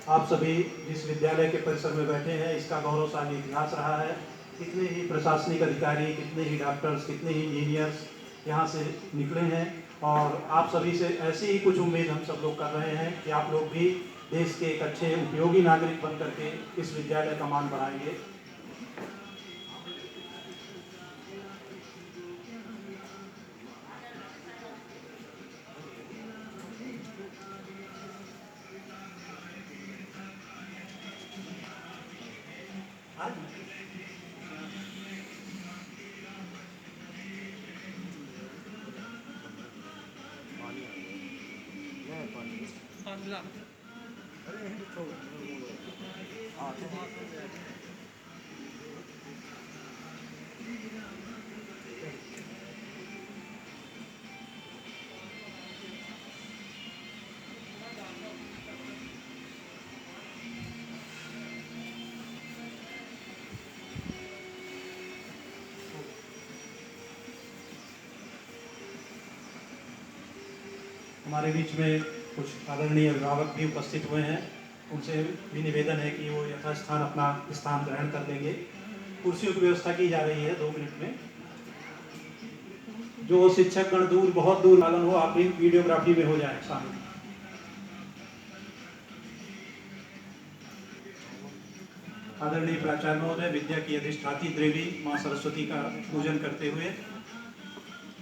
आप सभी जिस विद्यालय के परिसर में बैठे हैं, इसका गौरवशाली इतिहास रहा है। कितने ही प्रशासनिक अधिकारी, कितने ही डॉक्टर्स, कितने ही इंजीनियर्स यहाँ से निकले हैं और आप सभी से ऐसी ही कुछ उम्मीद हम सब लोग कर रहे हैं कि आप लोग भी देश के एक अच्छे उपयोगी नागरिक बन करके इस विद्यालय का मान बढ़ाएंगे। हमारे बीच में कुछ आदरणीय अभिभावक भी उपस्थित हुए हैं, उनसे भी निवेदन है कि वो यथास्थान अपना स्थान ग्रहण कर लेंगे। कुर्सियों की व्यवस्था की जा रही है 2 मिनट में। जो शिक्षक गण दूर, बहुत दूर पालन हो, आप भी वीडियोग्राफी में हो जाए शामिल। आदरणीय प्राचार्य महोदय विद्या की अधिष्ठात्री देवी माँ सरस्वती का पूजन करते हुए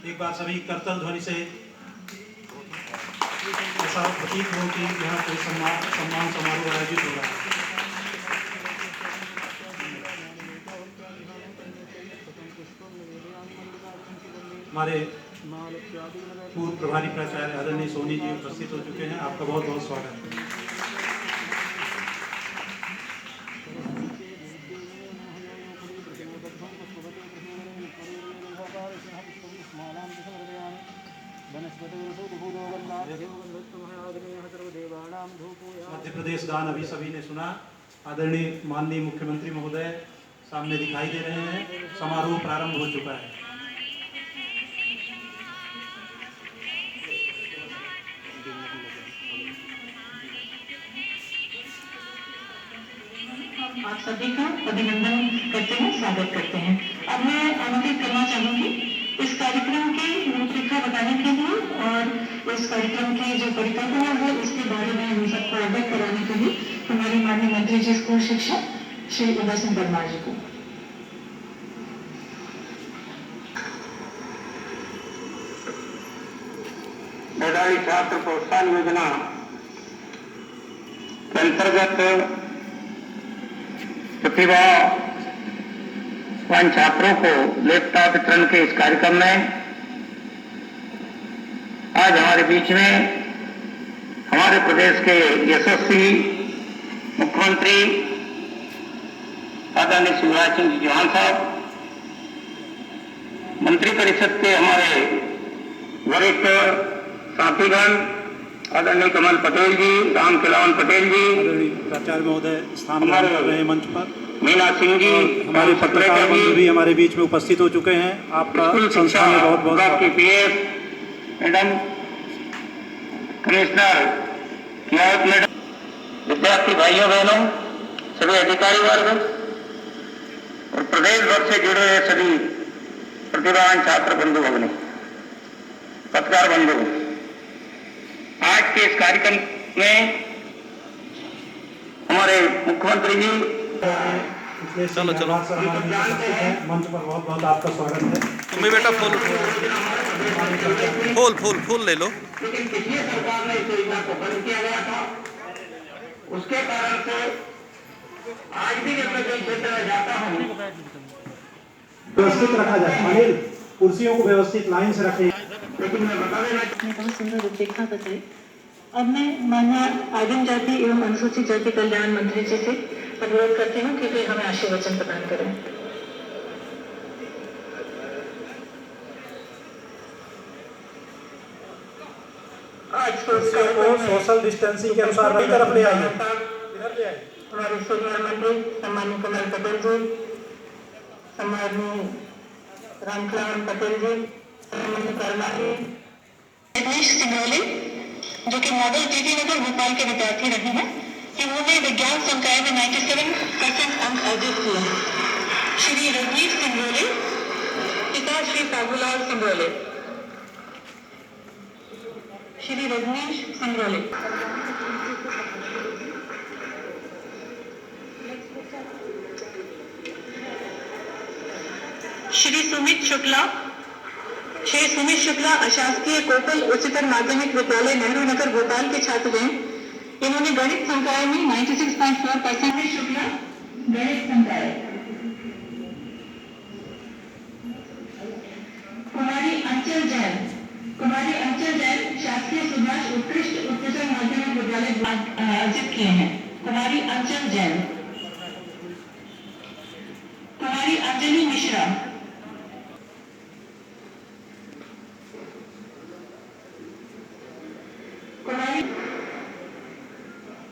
एक बार सभी करतल ध्वनि से ऐसा प्रतीत हो कि यहाँ कोई सम्मान समारोह आयोजित हो रहा है। हमारे पूर्व प्रभारी प्राचार्य आदरणीय सोनी जी उपस्थित हो चुके हैं। आपका बहुत बहुत स्वागत है। मध्य प्रदेश गान अभी सभी ने सुना। आदरणीय माननीय मुख्यमंत्री महोदय सामने दिखाई दे रहे हैं। समारोह प्रारंभ हो चुका है। आप सभी का अभिनंदन करते हैं, स्वागत करते हैं। अब मैं आमंत्रित करना चाहूंगी इस कार्यक्रम की रूपरेखा बताने के लिए और इस कार्यक्रम की जो परिकल्पना है उसके बारे में हम सबको अवगत कराने के लिए हमारे माननीय मंत्री जी स्कूल शिक्षा श्री उदय सिंह परमार जी को। मेधावी छात्र प्रोत्साहन योजना के अंतर्गत प्रतिभावान छात्रों को लैपटॉप वितरण के इस कार्यक्रम में आज हमारे बीच में हमारे प्रदेश के यशस्वी मुख्यमंत्री आदरणीय शिवराज सिंह जी चौहान साहब, मंत्री परिषद के हमारे वरिष्ठ साथीगण आदरणीय कमल पटेल जी, राम खिलावन पटेल जी, आदरणीय प्राचार्य महोदय स्थान ग्रहण कर रहे हैं मंच पर। मीना सिंह जी, हमारे पत्रकार बंधु भी हमारे बीच में उपस्थित हो चुके हैं। आपका संस्था में बहुत बहुत की PS madam, commissioner Kiyawat madam, विद्यार्थी भाइयों बहनों, सभी अधिकारी वर्ग और प्रदेश भर से जुड़े हुए सभी प्रतिभावान छात्र बंधु भगने, पत्रकार बंधु, आज के इस कार्यक्रम में हमारे मुख्यमंत्री जी चलो मंच पर बहुत बहुत आपका स्वागत है। तुम्हें बेटा फूल ले लो। लेकिन पिछली सरकार ने इस योजना को बंद किया गया था, उसके कारण से आज भी जब मैं कोई क्षेत्र में जाता हूँ व्यवस्थित रखा जाए। अनिल, कुर्सियों को व्यवस्थित लाइन से रखें। लेकिन मैं बता देना बहुत सुंदर रूपरेखा बताई। अब मैं माननीय आदिम जाति एवं अनुसूचित जाति कल्याण मंत्री जी से अनुरोध करती हूँ कि वे हमें आशीर्वचन प्रदान करें। आज को सोशल डिस्टेंसिंग के अनुसार अपनी तरफ ले आइए। हमारे सीनियर मंत्री सम्माननीय कमल पटेल जी, सम्माननीय रामखिलावन पटेल जी, जो कि मॉडल पीटी नगर भोपाल के विद्यार्थी रहे हैं, इन्होंने विज्ञान संकाय में 97% अंक अर्जित किए हैं। श्री रजनीश सिंगरोले, पिता श्री बाबूलाल सिंगरोले। श्री रजनीश सिंगरोले। श्री सुमित शुक्ला, श्री सुमित शुक्ला अशासकीय कोपल उच्चतर माध्यमिक विद्यालय नेहरू नगर भोपाल के छात्र हैं। इन्होंने गणित संकाय में 96.4% शुक्ला गणित संकाय। कुमारी अंचल जैन, कुमारी अंचल जैन शासकीय सुभाष उत्कृष्ट उच्चतर माध्यमिक विद्यालय अर्जित किए हैं। कुमारी अंचल जैन। कुमारी अंजलि मिश्रा,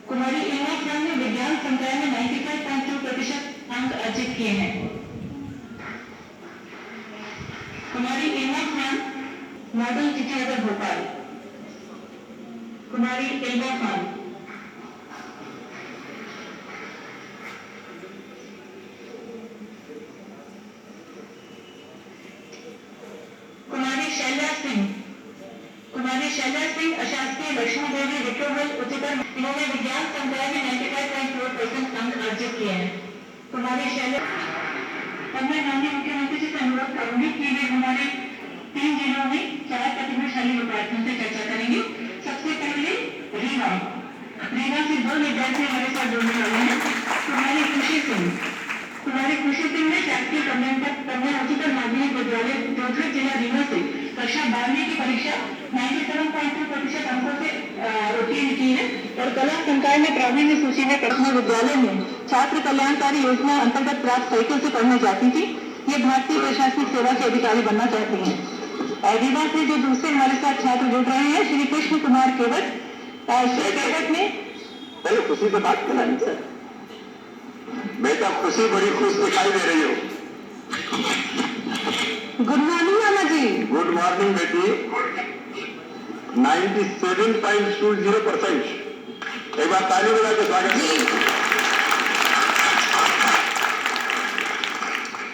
कुमारी इल्मा खान ने विज्ञान संकाय में 95.2% अंक अर्जित किए हैं। कुमारी इल्मा खान, मॉडल टीचर भोपाल। कुमारी इल्मा खान। कुमारी शैला सिंह, कुमारी शैला सिंह अशासकीय लक्ष्मी देवी विक्रमगंज उच्चतर, इन्होंने विज्ञान संकाय में 95.4% अंक अर्जित किए हैं। कुमारी शैला। अब मैं माननीय मुख्यमंत्री जी से अनुरोध करूंगी कि वे हमारे 3 जिलों में 4 प्रतिभाशाली विद्यार्थियों से चर्चा करेंगे। सबसे पहले रीवा, रीवा से 2 विद्यार्थी हमारे साथ जुड़ने वाले हैं। कुमारी खुशी सिंह, कुमारी खुशी सिंह ने शासकीय कन्या उच्चतर माध्यमिक विद्यालय जोधपुर जिला रीवा से कक्षा 12वीं की परीक्षा 97.2% अंकों से उत्तीर्ण की है और कला संकाय में प्रावीण्य सूची में पढ़ने विद्यालय में छात्र कल्याणकारी योजना अंतर्गत प्राप्त साइकिल से पढ़ने जाती थी। ये भारतीय प्रशासनिक सेवा के अधिकारी बनना चाहती हैं। रीवा से जो दूसरे हमारे साथ छात्र जुड़ रहे हैं, श्री कृष्ण कुमार केवट। श्री केवट ने पहले खुशी से बात करानी सर। बेटा खुशी, बड़ी खुश दिखाई दे रही हो। गुड मॉर्निंग मामा जी। गुड मॉर्निंग बेटी। 97.20%। एक बार ताली बजा के स्वागत करो।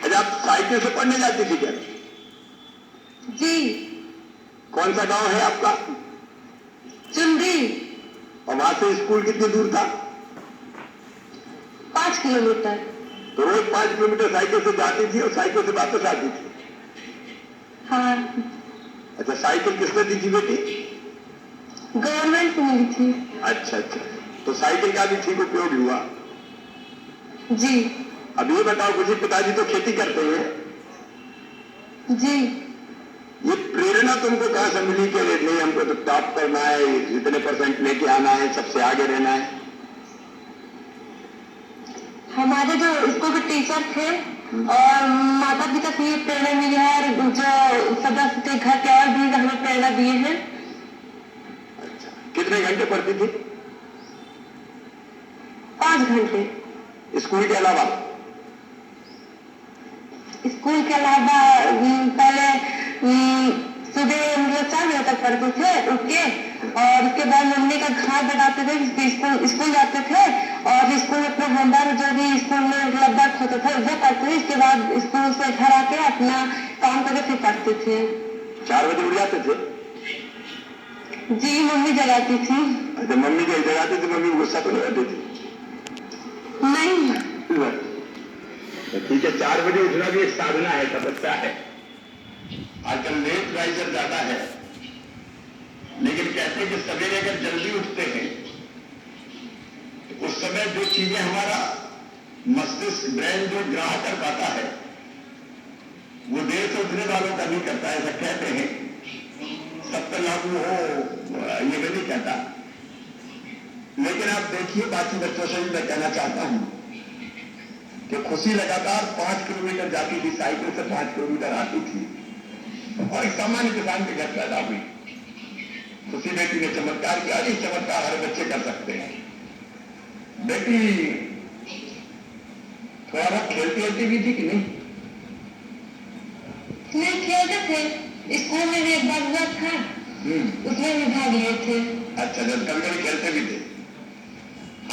अच्छा, आप साइकिल से पढ़ने जाती थी क्या? जी। कौन सा गांव है आपका? चुंडी। और वहां से स्कूल कितनी दूर था? 5 किलोमीटर। तो रोज 5 किलोमीटर साइकिल से जाती थी और साइकिल से वापस आती थी? हाँ। अच्छा, साइकिल किसने दी थी बेटी? गवर्नमेंट ने दी थी। अच्छा अच्छा, तो साइकिल का भी ठीक उपयोग हुआ। जी। अब ये बताओ, मुझे पिताजी तो खेती करते हैं। जी। ये प्रेरणा तुमको कहां से मिली कि नहीं हमको तो टॉप करना है, इतने % लेके आना है, सबसे आगे रहना है? हमारे जो स्कूल के टीचर थे और माता पिता से ये प्रेरणा मिली है और जो सदस्य घर के और भी हमें प्रेरणा दिए हैं। अच्छा, कितने घंटे पढ़ती थी? 5 घंटे। स्कूल के अलावा? स्कूल के अलावा पहले सुबह मतलब 4 बजे तक पढ़ते थे उठ के, और उसके बाद मम्मी का खाना बनाते थे, स्कूल जाते थे और स्कूल में अपना होमवर्क जो भी स्कूल में मतलब वर्क होता था वो करते थे। इसके बाद स्कूल से घर आके अपना काम करके फिर पढ़ते थे। 4 बजे उठ जाते थे? जी, मम्मी जगाती थी। अच्छा, मम्मी जब जगाती थी, मम्मी गुस्सा तो नहीं करती थी? नहीं। ठीक है, 4 बजे उठना भी एक साधना है, तपस्या है। आजकल लेट राइजर ज्यादा है, लेकिन कहते हैं कि सवेरे अगर जल्दी उठते हैं तो उस समय जो चीजें हमारा मस्तिष्क ब्रेन जो ग्रहण कर पाता है वो देर से उठने वालों का नहीं करता है, ऐसा कहते हैं। सब पर लागू हो ये मैं नहीं कहता, लेकिन आप देखिए बाकी बच्चों से भी मैं कहना चाहता हूं कि खुशी लगातार 5 किलोमीटर जाती थी, साइकिल से 5 किलोमीटर आती थी और एक सामान्य किसान के घर पैदा हुई। खुशी बेटी ने चमत्कार किया, इस चमत्कार हर बच्चे कर सकते हैं। बेटी थोड़ा बहुत खेलती भी थी कि नहीं? नहीं, खेलते थे। स्कूल में भी एक बार हुआ था, उसमें भी भाग लिए थे। अच्छा, जब कभी कभी खेलते भी थे।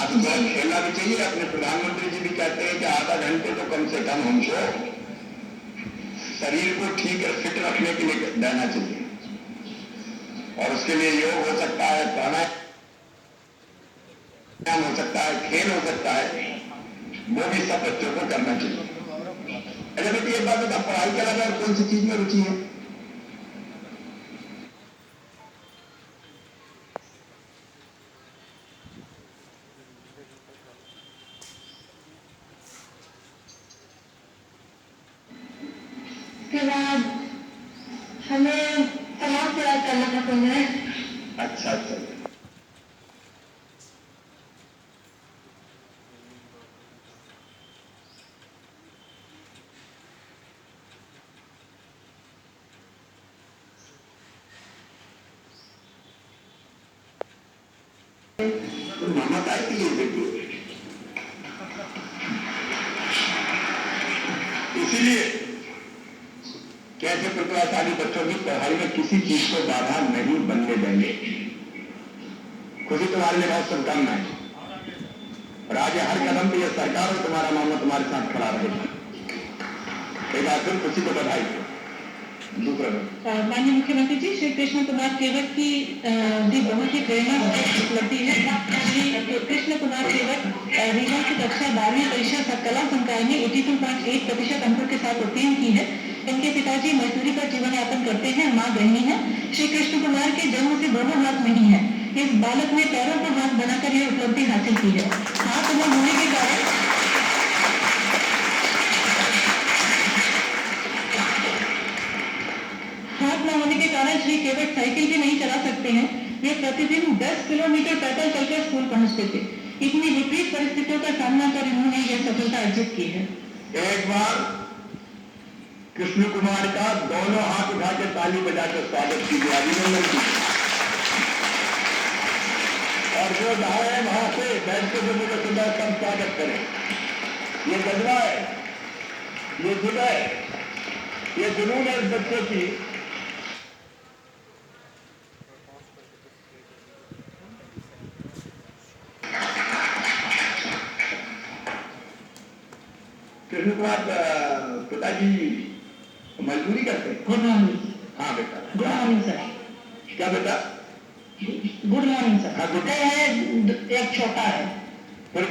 आप थोड़ा खेलना भी चाहिए। अपने प्रधानमंत्री जी भी कहते हैं कि आधा घंटे तो कम से कम हमको शरीर को ठीक और फिट रखने के लिए देना चाहिए, और उसके लिए योग हो सकता है, प्राणायाम हो सकता है, खेल हो सकता है, वो भी सब बच्चों को करना चाहिए। अच्छा बेटी एक बात बता, पढ़ाई के अलावा और कौन सी चीज में रुचि है? उसके बाद हमें समाज सेवा करना पसंद है। अच्छा अच्छा, तो ममता के लिए बेटी, इसीलिए कैसे प्रतिभाशाली बच्चों की पढ़ाई में किसी चीज को बाधा नहीं बनने देंगे। खुशी तुम्हारे लिए बहुत शुभकामनाएं, और आज हर कदम पे यह सरकार और तुम्हारा मामला तुम्हारे साथ खड़ा रहेगा। एक बार फिर खुशी को बधाई। दूसरा माननीय मुख्यमंत्री जी, श्री कृष्ण कुमार केवट की भी बहुत ही प्रेरणादायक उपलब्धि है। श्री कृष्ण कुमार केवट रीवा की कक्षा 12वीं परीक्षा कला संकाय में 82.8% अंकों के साथ उत्तीर्ण की है। इनके पिताजी मजदूरी पर जीवन यापन करते हैं, मां गृहिणी है। श्री कृष्ण कुमार के जन्म से दोनों हाथ नहीं है। इस बालक ने पैरों को हाथ बनाकर यह उपलब्धि हासिल की है। हाथ न होने के कारण श्री केवट साइकिल भी नहीं चला सकते हैं। वे प्रतिदिन 10 किलोमीटर पैदल चलकर स्कूल पहुंचते थे। इतनी विपरीत परिस्थितियों का सामना कर इन्होंने यह सफलता अर्जित की है। एक बार कृष्ण कुमार का दोनों हाथ उठा के ताली बजाकर स्वागत कीजिए, अभिनंदन कीजिए। और जो जाए वहां से बैठ के जो मुझे सुंदर कम स्वागत करें। ये जज्बा है, ये जिद है, ये जुनून है इस बच्चे की। कृष्ण कुमार पिताजी मजदूरी करते हैं। Good morning. हाँ बेटा। Good morning sir. क्या बेटा? Good morning sir. हाँ, गुड। एक छोटा है। फिर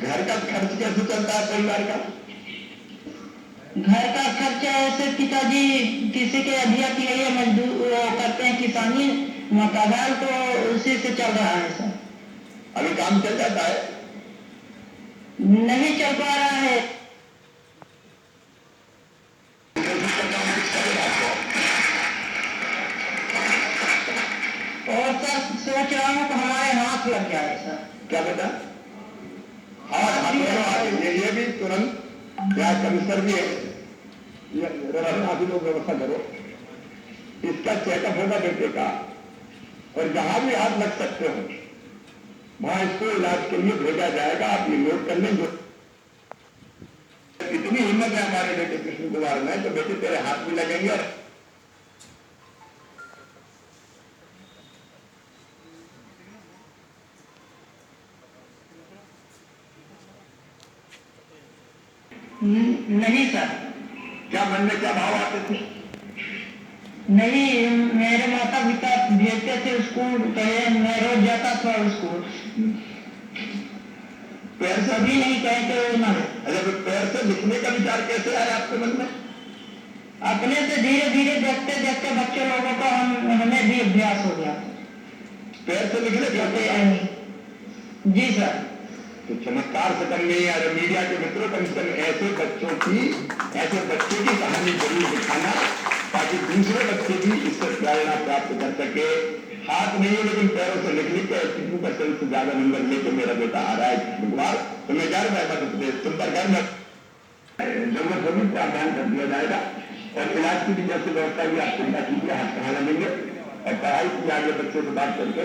घर का खर्च कैसे चलता है परिवार का? घर का खर्च ऐसे पिताजी किसी के अधिया की है, मजदूर करते हैं, किसानी मकान, तो उसी से चल रहा है सर। अभी काम चल जाता है? नहीं चल पा रहा है। और सर सोच रहा हूँ कि हमारे हाथ लग जाए सर। क्या बेटा? हाथ ये भी तुरंत, या कमिश्नर भी है, अभी लोग व्यवस्था करो, इसका चेकअप होगा बेटे का, और जहां भी हाथ लग सकते हो वहां इसको इलाज के लिए भेजा जाएगा। आप ये नोट कर लेंगे। इतनी हिम्मत है हमारे बेटे कृष्ण कुमार में, तो बेटे तेरे हाथ भी लगेंगे। और नहीं सर। क्या मन में क्या भाव आते थे? नहीं, मेरे माता पिता भेजते थे स्कूल, कहे मैं रोज जाता था स्कूल। पैर से कभी नहीं कहते ना। अच्छा, तो पैर से लिखने का विचार कैसे आया आपके मन में? अपने से धीरे धीरे देखते देखते बच्चे लोगों का हमें भी अभ्यास हो गया। पैर से लिखने कहते जी सर। तो चमत्कार से कम नहीं। यार मीडिया के मित्रों, कम से कम ऐसे बच्चों की कहानी जरूर दिखाना, ताकि दूसरे बच्चे भी इससे प्रेरणा प्राप्त कर सके। हाथ नहीं है लेकिन पैरों से लिख लिख के 82% से ज्यादा नंबर लेके मेरा बेटा आ रहा है कृष्ण कुमार। तो मैं गर्व है मध्य प्रदेश तुम पर, गर्व है। जरूरत होगी प्रावधान कर दिया जाएगा, और इलाज की भी जैसे व्यवस्था भी आप चिंता कीजिए, हाथ कहाँ लगेंगे। और पढ़ाई की आगे बच्चों से बात करके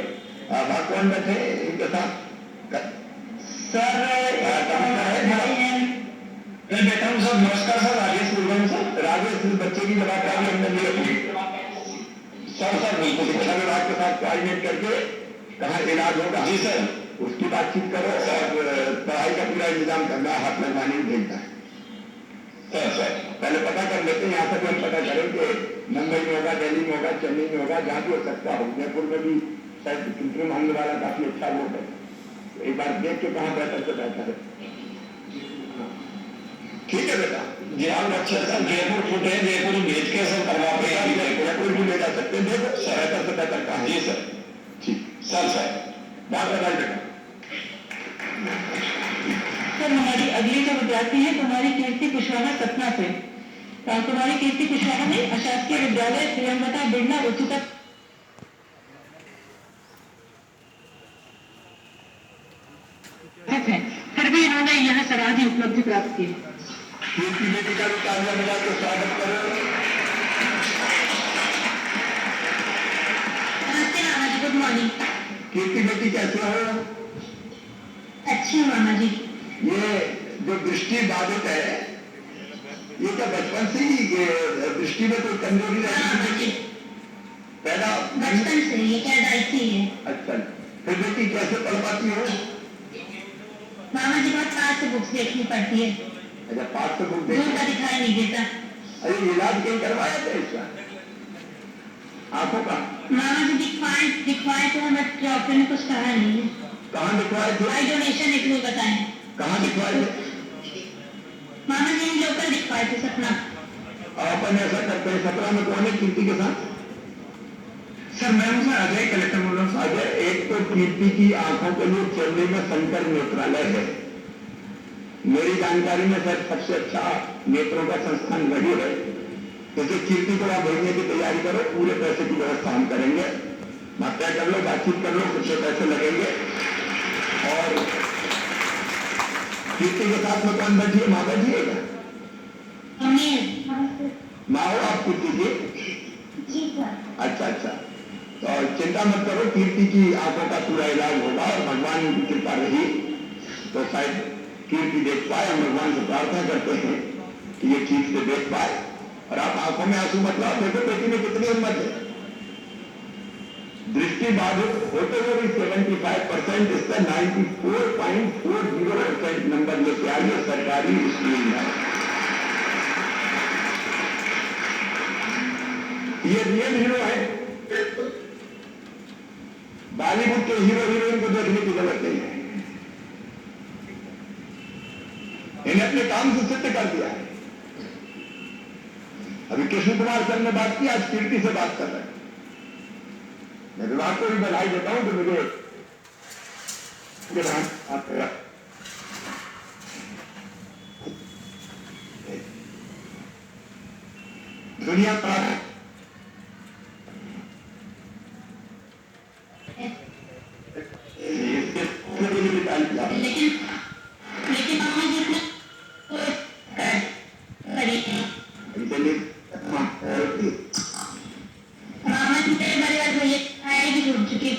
वहाँ कौन बैठे इनके साथ? सर मैं बैठा हूँ सर। नमस्कार सर, राजेश बोल रहा हूँ सर। राजेश, बच्चे की जवाब हमने सर बिल्कुल शिक्षा विभाग के साथ कोऑर्डिनेट करके कहाँ इलाज होगा जी सर, उसकी बातचीत करो और पढ़ाई का पूरा इंतजाम करना है, हाथ लगवाने में भेजना है। सर पहले पता कर लेते हैं, यहाँ तक हम पता करें कि मुंबई में होगा, दिल्ली में होगा, चेन्नई में होगा, जहाँ भी हो सकता हो। जयपुर में भी शायद कृत्रिम अंग वाला काफी अच्छा वोट है, एक बार देख के कहाँ बेहतर से बेहतर है। ठीक है बेटा जी, आप अच्छा सर जयपुर फुट है, जयपुर भेज के सब करवा पाएंगे, जयपुर भी ले जा सकते हैं, देखो बेहतर से बेहतर कहाँ जी सर। ठीक सर बात बताइए बेटा। सर हमारी अगली जो विद्यार्थी है कुमारी कीर्ति कुशवाहा सतना से। कुमारी कीर्ति कुशवाहा ने अशासकीय विद्यालय प्रियंवदा बिरला उच्चतर है, फिर भी इन्होंने यह सराहनीय उपलब्धि प्राप्त की। कीर्ति बेटी का भी तालियां बजा के स्वागत करो। नमस्ते मामा जी, गुड मॉर्निंग। कीर्ति बेटी कैसे हो? अच्छी हूँ मामा जी। ये जो दृष्टि बाधित है, ये क्या बचपन से ही दृष्टि में कोई कमजोरी रहती है? पैदा बचपन से ये क्या डायटी है? अच्छा, फिर बेटी कैसे पढ़ पाती हो? मामा जी बहुत पास से बुक्स देखनी पड़ती है। अच्छा, पास से बुक दूर का दिखाई नहीं देता। अरे इलाज कहीं करवाया था इसका आंखों का? मामा जी दिखवाए तो बट डॉक्टर ने कुछ कहा नहीं है। कहाँ दिखवाए थे? आई डोनेशन इसलिए बताएं। कहाँ दिखवाए थे? मामा जी लोकल दिखवाए थे सपना। अपन ऐसा करते हैं, सपना में कौन है कीर्ति के साथ? सर मैं हूँ सर अजय, कलेक्टर बोल रहा हूँ। अजय, एक तो कीर्ति की आंखों के लिए चेन्नई में शंकर नेत्रालय है, मेरी जानकारी में सर सबसे अच्छा नेत्रों का संस्थान वही है। जैसे कीर्ति को आप भेजने की तैयारी करो, पूरे पैसे की व्यवस्था हम करेंगे, मात्रा कर लो, बातचीत कर लो, कितने पैसे लगेंगे। और कीर्ति के साथ में कौन बैठी है? माँ बैठी है क्या? माँ हो आप कीर्ति की? अच्छा, तो चिंता मत करो, कीर्ति की आंखों का पूरा इलाज होगा और भगवान की कृपा रही तो शायद कीर्ति देख पाए। हम भगवान से प्रार्थना करते हैं कि ये ठीक से देख पाए। और आप आंखों में आंसू मत लाओ, देखो बेटी में कितनी हिम्मत है। दृष्टि बाधित होते हुए भी 75% इसका 94.40% नंबर लेके आई है सरकारी स्कूल में। ये रियल हीरो है, बॉलीवुड के हीरो हीरोइन को देखने की जरूरत नहीं है, इन्हें अपने काम से सिद्ध कर दिया है। अभी कृष्ण कुमार सर ने बात की, आज कीर्ति से बात कर रहे हैं। मैं विभाग को भी बधाई देता हूं कि मुझे दुनिया का लेकिन मामा जी मामा जी कई बार ये आएगी छूट चुकी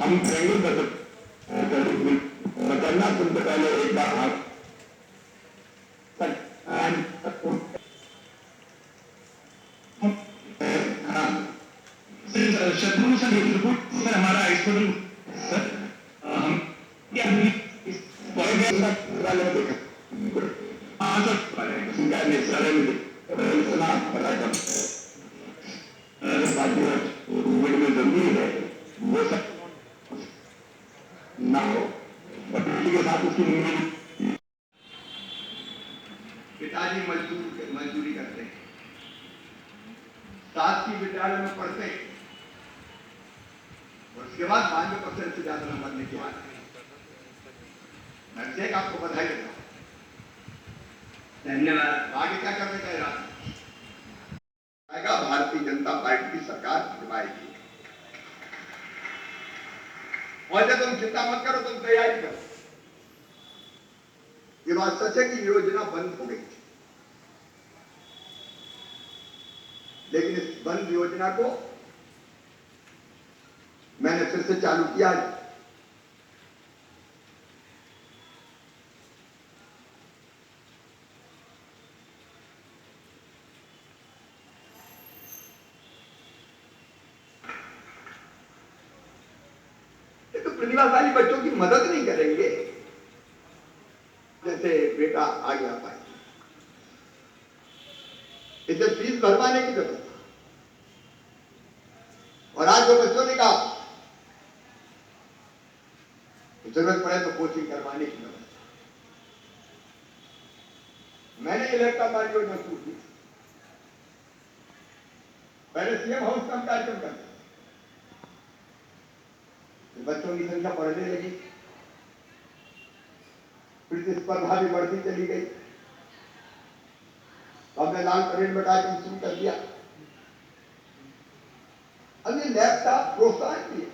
हम करेंगे बदलना। तुमसे पहले एक बार हाथ शत्रु सर हमारा हॉस्पिटल सर हम कोविड में जरूरी है वो सब ना हो, के साथ उसकी पिताजी मजदूरी करते हैं, साथ की विद्यालय में पढ़ते हैं और उसके बाद 92% से ज्यादा नंबर लेके आए। मैं से आपको बधाई देता हूँ, धन्यवाद। आगे क्या करने का इरादा? भारतीय जनता पार्टी की सरकार निभाएगी। और जब तुम चिंता मत करो, तुम तैयारी करो। ये बात सच है कि योजना बंद हो गई थी, लेकिन इस बंद योजना को मैंने फिर से चालू किया। प्रतिभाशाली बच्चों की मदद नहीं करेंगे जैसे बेटा आगे आ पाए, इसे फीस भरवाने की व्यवस्था। और आज जो बच्चों ने कहा जरूरत पड़े तो कोचिंग करवाने की व्यवस्था। मैंने ये लैपटॉप वाली योजना शुरू की, पहले सीएम हाउस का कार्यक्रम करते, बच्चों की संख्या बढ़ने लगी, प्रतिस्पर्धा भी बढ़ती चली गई। हमने लाल परेड में कार्यक्रम शुरू कर दिया। अब ये लैपटॉप प्रोत्साहन दिए,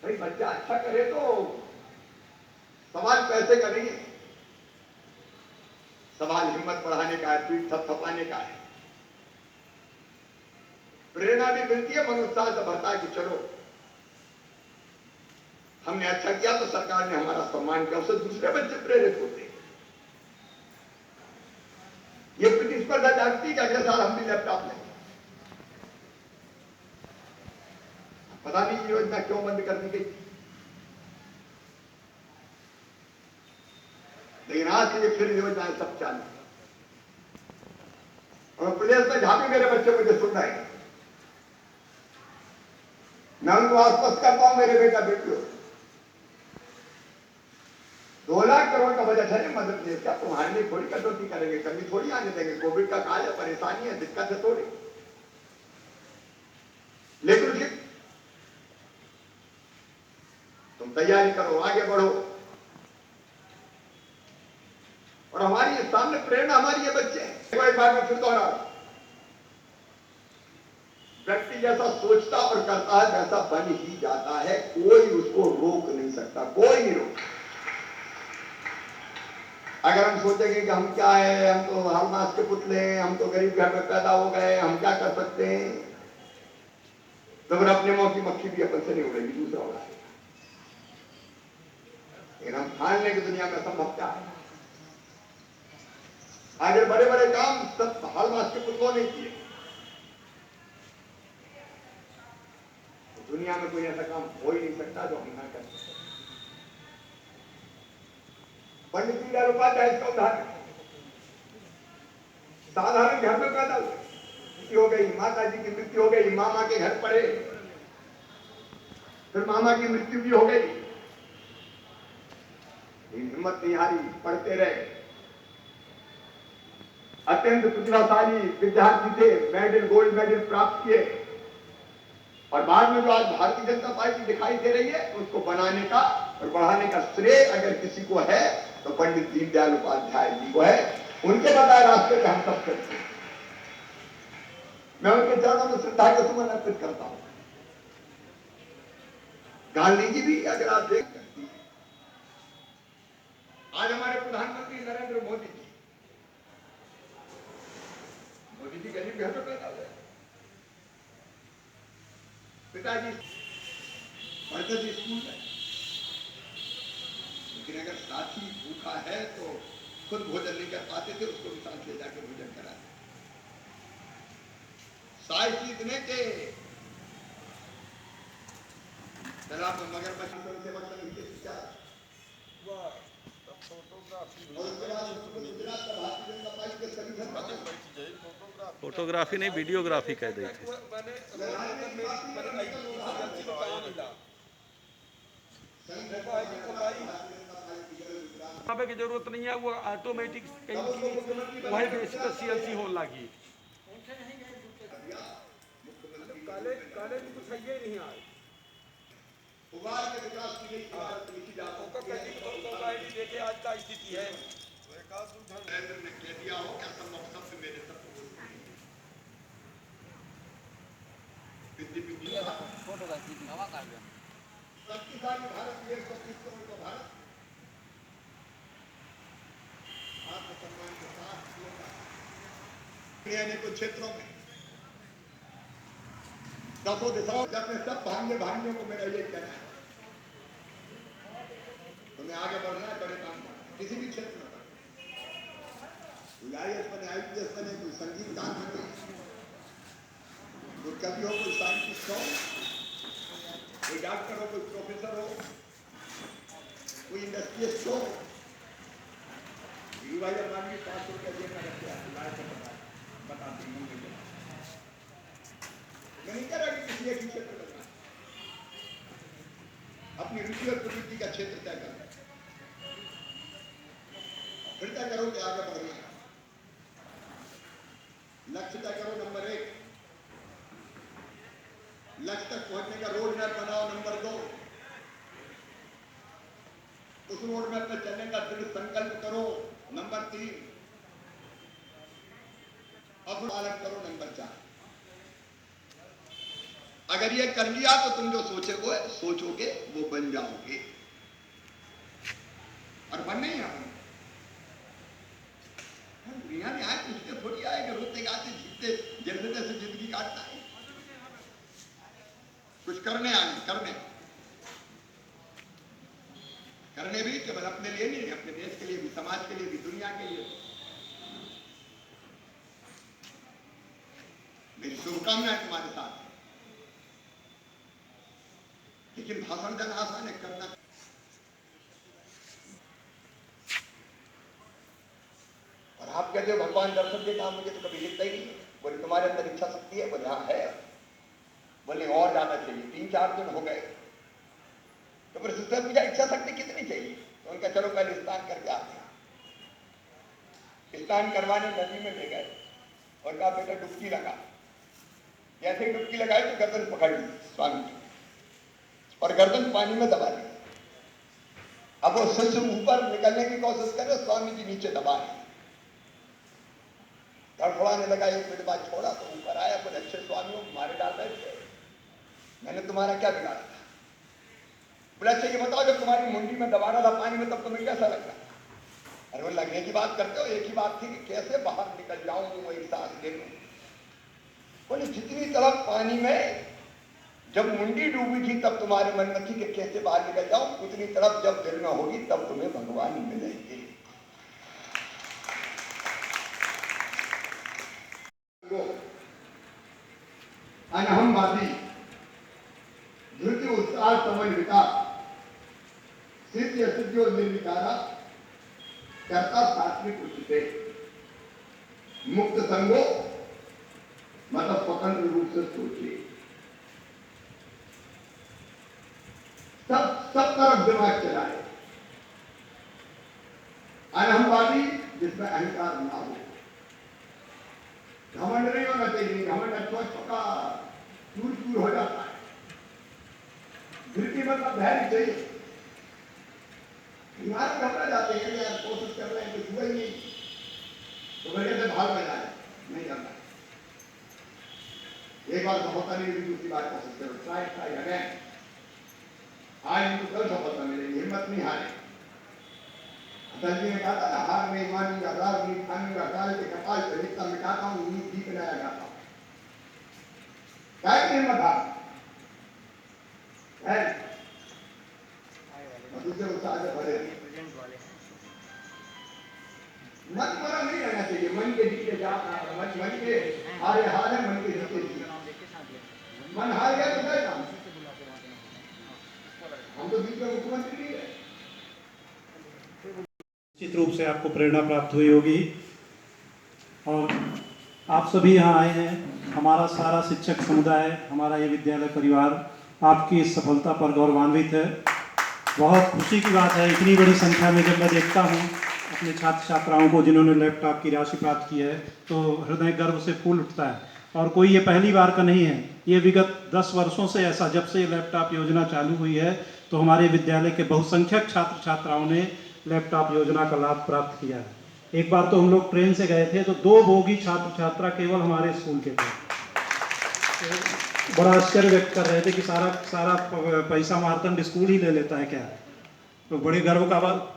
भाई बच्चा अच्छा करे तो सवाल पैसे का नहीं है, सवाल हिम्मत बढ़ाने का है, पीठ थपथपाने का है। प्रेरणा भी मिलती है, मनोत्साह से बढ़ता है कि चलो हमने अच्छा किया तो सरकार ने हमारा सम्मान किया, उससे दूसरे बच्चे प्रेरित होते हैं। ये प्रतिस्पर्धा जागती कि अगले साल हम भी लैपटॉप लेंगे। पता नहीं ये योजना क्यों बंद कर दी गई, लेकिन आज ये फिर योजनाएं सब चालू। और प्रदेश में जहां भी मेरे बच्चे मुझे सुन रहे हैं, मैं उनको आश्वस्त करता हूं, मेरे बेटा बेटियों 2 लाख करोड़ का बजट है मदद प्रदेश का, तुम्हारे लिए थोड़ी कटौती करेंगे, कमी थोड़ी आने देंगे। कोविड का काल है, परेशानी है, दिक्कत है थोड़ी, लेकिन उसकी तुम तैयारी करो, आगे बढ़ो। और हमारी सामने प्रेरणा हमारी ये बच्चे हैं। एक बार मैं फिर दोहरा, व्यक्ति जैसा सोचता और करता है वैसा बन ही जाता है, कोई उसको रोक नहीं सकता, कोई नहीं रोक। अगर हम सोचेंगे कि हम क्या है, हम तो हर मास के पुतले हैं, हम तो गरीब घर में पैदा हो गए, हम क्या कर सकते हैं, तो फिर अपने मुंह की मक्खी भी अपन से नहीं उड़ेगी, दूसरा उड़ाएगा। लेकिन हम ठान लें कि दुनिया में संभव क्या है। आगे बड़े बड़े काम सब हाल मास के पुतलों ने किए, तो दुनिया में कोई ऐसा काम हो ही नहीं सकता जो हम ना कर सकते। पंडित दीनदयाल उपाध्याय इसका उदाहरण, साधारण घर में पैदा हुए, मृत्यु हो गई, माता जी की मृत्यु हो गई, मामा के घर पड़े, फिर मामा की मृत्यु भी हो गई, हिम्मत नहीं हारी, पढ़ते रहे। अत्यंत प्रतिभाशाली विद्यार्थी थे, मेडल, गोल्ड मेडल प्राप्त किए, और बाद में जो आज भारतीय जनता पार्टी दिखाई दे रही है, उसको बनाने का और बढ़ाने का श्रेय अगर किसी को है तो पंडित दीनदयाल उपाध्याय जी को है। उनके बताए रास्ते पे हम सब चलते हैं। मैं उनके चरणों में श्रद्धा के सुमन अर्पित करता हूं। गांधी जी भी अगर आप देख सकते हैं, आज हमारे प्रधानमंत्री नरेंद्र मोदी जी गरीब घर में पैदा हुए, पिताजी पढ़ते थे स्कूल में, लेकिन अगर साथी भूखा है तो खुद भोजन नहीं कर पाते थे, उसको भी साथ ले जाकर भोजन कराते। साहित्य इतने के तालाब में मगरमच्छ से मतलब के शिकार, और उसके बाद गुजरात का भारतीय जनता पार्टी के सभी फोटोग्राफी नहीं, वीडियोग्राफी कह दी थी। की जरूरत नहीं है, वो ऑटोमेटिक वही बेसिक सीएलसी होने लगी। कॉलेज कुछ है ही नहीं आए, देखे आज का स्थिति है। शक्तिशाली भारत, 130 करोड़ का भारत आत्मसम्मान के साथ अनेकों क्षेत्रों में दसों दिशाओं अपने सब भाग्यों को मेरा ये कहना है, तुम्हें आगे बढ़ना है, बड़े काम करना है, किसी भी क्षेत्र में कोई IAS बने, IPS बने, कोई संगीतकार बने, कोई कवि हो, कोई साइंटिस्ट हो, कोई डॉक्टर हो, कोई प्रोफेसर हो, कोई इंडस्ट्रियलिस्ट हो, भाई मानवी 500 रुपया जेब में रखते हैं, लाए तो बताते हैं। मैं नहीं कह रहा कि किसी एक क्षेत्र में करना, अपनी रुचि और प्रवृत्ति का क्षेत्र तय करना, फिर तय करो कि आगे बढ़ना है। लक्ष्य तय करो नंबर 1, लक्ष्य तक पहुंचने का रोड मैप बनाओ नंबर 2, उस रोड मैप पर चलने का दृढ़ संकल्प करो नंबर 3, अब पालन करो नंबर 4। अगर ये कर लिया तो तुम जो सोचोगे वो बन जाओगे, और बनना ही है। दुनिया में आए पूछते थोड़ी आए कि रोते गाते जीतते जैसे तैसे जिंदगी काटता है। कुछ करने आए, करने भी केवल अपने लिए नहीं, अपने देश के लिए भी, समाज के लिए भी, दुनिया के लिए। मेरी शुभकामनाएं तुम्हारे साथ है, लेकिन भाषण देना आसान है, करना। और आप कहते हो भगवान दर्शन देता, मुझे तो कभी लिखता ही नहीं। बोले तुम्हारे अंदर इच्छा शक्ति है? बोले हाँ है। बोले और ज्यादा चाहिए। 3-4 दिन हो गए तो फिर सिस्टर पूछा इच्छा शक्ति कितनी चाहिए? तो उनका चलो पहले स्नान करके आते हैं। स्नान करवाने नदी में ले गए और कहा बेटा डुबकी लगा। जैसे ही डुबकी लगाई तो गर्दन पकड़ ली स्वामी की और गर्दन पानी में दबा दी। अब वो शिष्य ऊपर निकलने की कोशिश करे, स्वामी जी नीचे दबाए। तड़फड़ाने लगा, 1 मिनट बाद छोड़ा तो ऊपर आया। बोले अच्छे स्वामियों मारे डाल रहे थे, मैंने तुम्हारा क्या बिगाड़ा था? बोले अच्छा ये बताओ जब तुम्हारी मुंडी में दबा रहा था पानी में तब तुम्हें कैसा लग रहा? अरे वो लगने की बात करते हो, एक ही बात थी कि कैसे बाहर निकल जाऊं, वो एक सांस ले लूं। बोले जितनी तरफ पानी में जब मुंडी डूबी थी तब तुम्हारे मन में थी कि कैसे बाहर निकल जाऊं, उतनी तरफ जब दिल में होगी तब तुम्हें भगवान मिलेंगे। अनहमवादी धृति उत्साह समन्विता सिद्ध सिद्धियों निर्विकारा कर्ता सात्विक उचिते मुक्त संगो मतलब स्वतंत्र रूप से सोचिए। सब तरफ दिमाग चलाए। अनहमवादी जिसमें अहंकार ना हो, घमंड नहीं होना चाहिए। घमंड अच्छा पका चूर हो जाता है। धृति मतलब धैर्य चाहिए। बीमार घबरा जाते हैं, यार कोशिश कर रहे हैं कुछ हुआ ही नहीं तो बढ़िया से भाग में जाए, नहीं करना। एक बार सफलता नहीं मिली, दूसरी बार कोशिश करो। Try again. आज इनको कल सफलता मिलेगी, हिम्मत नहीं हारे। अटल जी ने कहा था ना, हार नहीं मानी, अदार नहीं खानी, अकाल के कपाल से रिश्ता मिटाता हूँ, उम्मीद जीत लाया जाता हूँ। क्या हिम्मत हार दूसरे उत्साह से भरे। मन मरा नहीं रहना चाहिए, मन के जीते जाता है। मन के हारे हार है, मन के जीते जीते। मन हार गया तो क्या काम? हम तो बीच में मुख्यमंत्री नहीं है। निश्चित रूप से आपको प्रेरणा प्राप्त हुई होगी और आप सभी यहाँ आए हैं। हमारा सारा शिक्षक समुदाय, हमारा ये विद्यालय परिवार आपकी इस सफलता पर गौरवान्वित है। बहुत खुशी की बात है, इतनी बड़ी संख्या में जब मैं देखता हूँ अपने छात्र छात्राओं को जिन्होंने लैपटॉप की राशि प्राप्त की है तो हृदय गर्व से फूल उठता है। और कोई ये पहली बार का नहीं है, ये विगत 10 वर्षों से ऐसा, जब से ये लैपटॉप योजना चालू हुई है तो हमारे विद्यालय के बहुसंख्यक छात्र छात्राओं ने लैपटॉप योजना का लाभ प्राप्त किया है। एक बार तो हम लोग ट्रेन से गए थे तो 2 बोगी छात्र छात्रा केवल हमारे स्कूल के थे। तो बड़ा आश्चर्य व्यक्त कर रहे थे कि सारा पैसा मारतंड स्कूल ही ले लेता है क्या। तो बड़े गर्व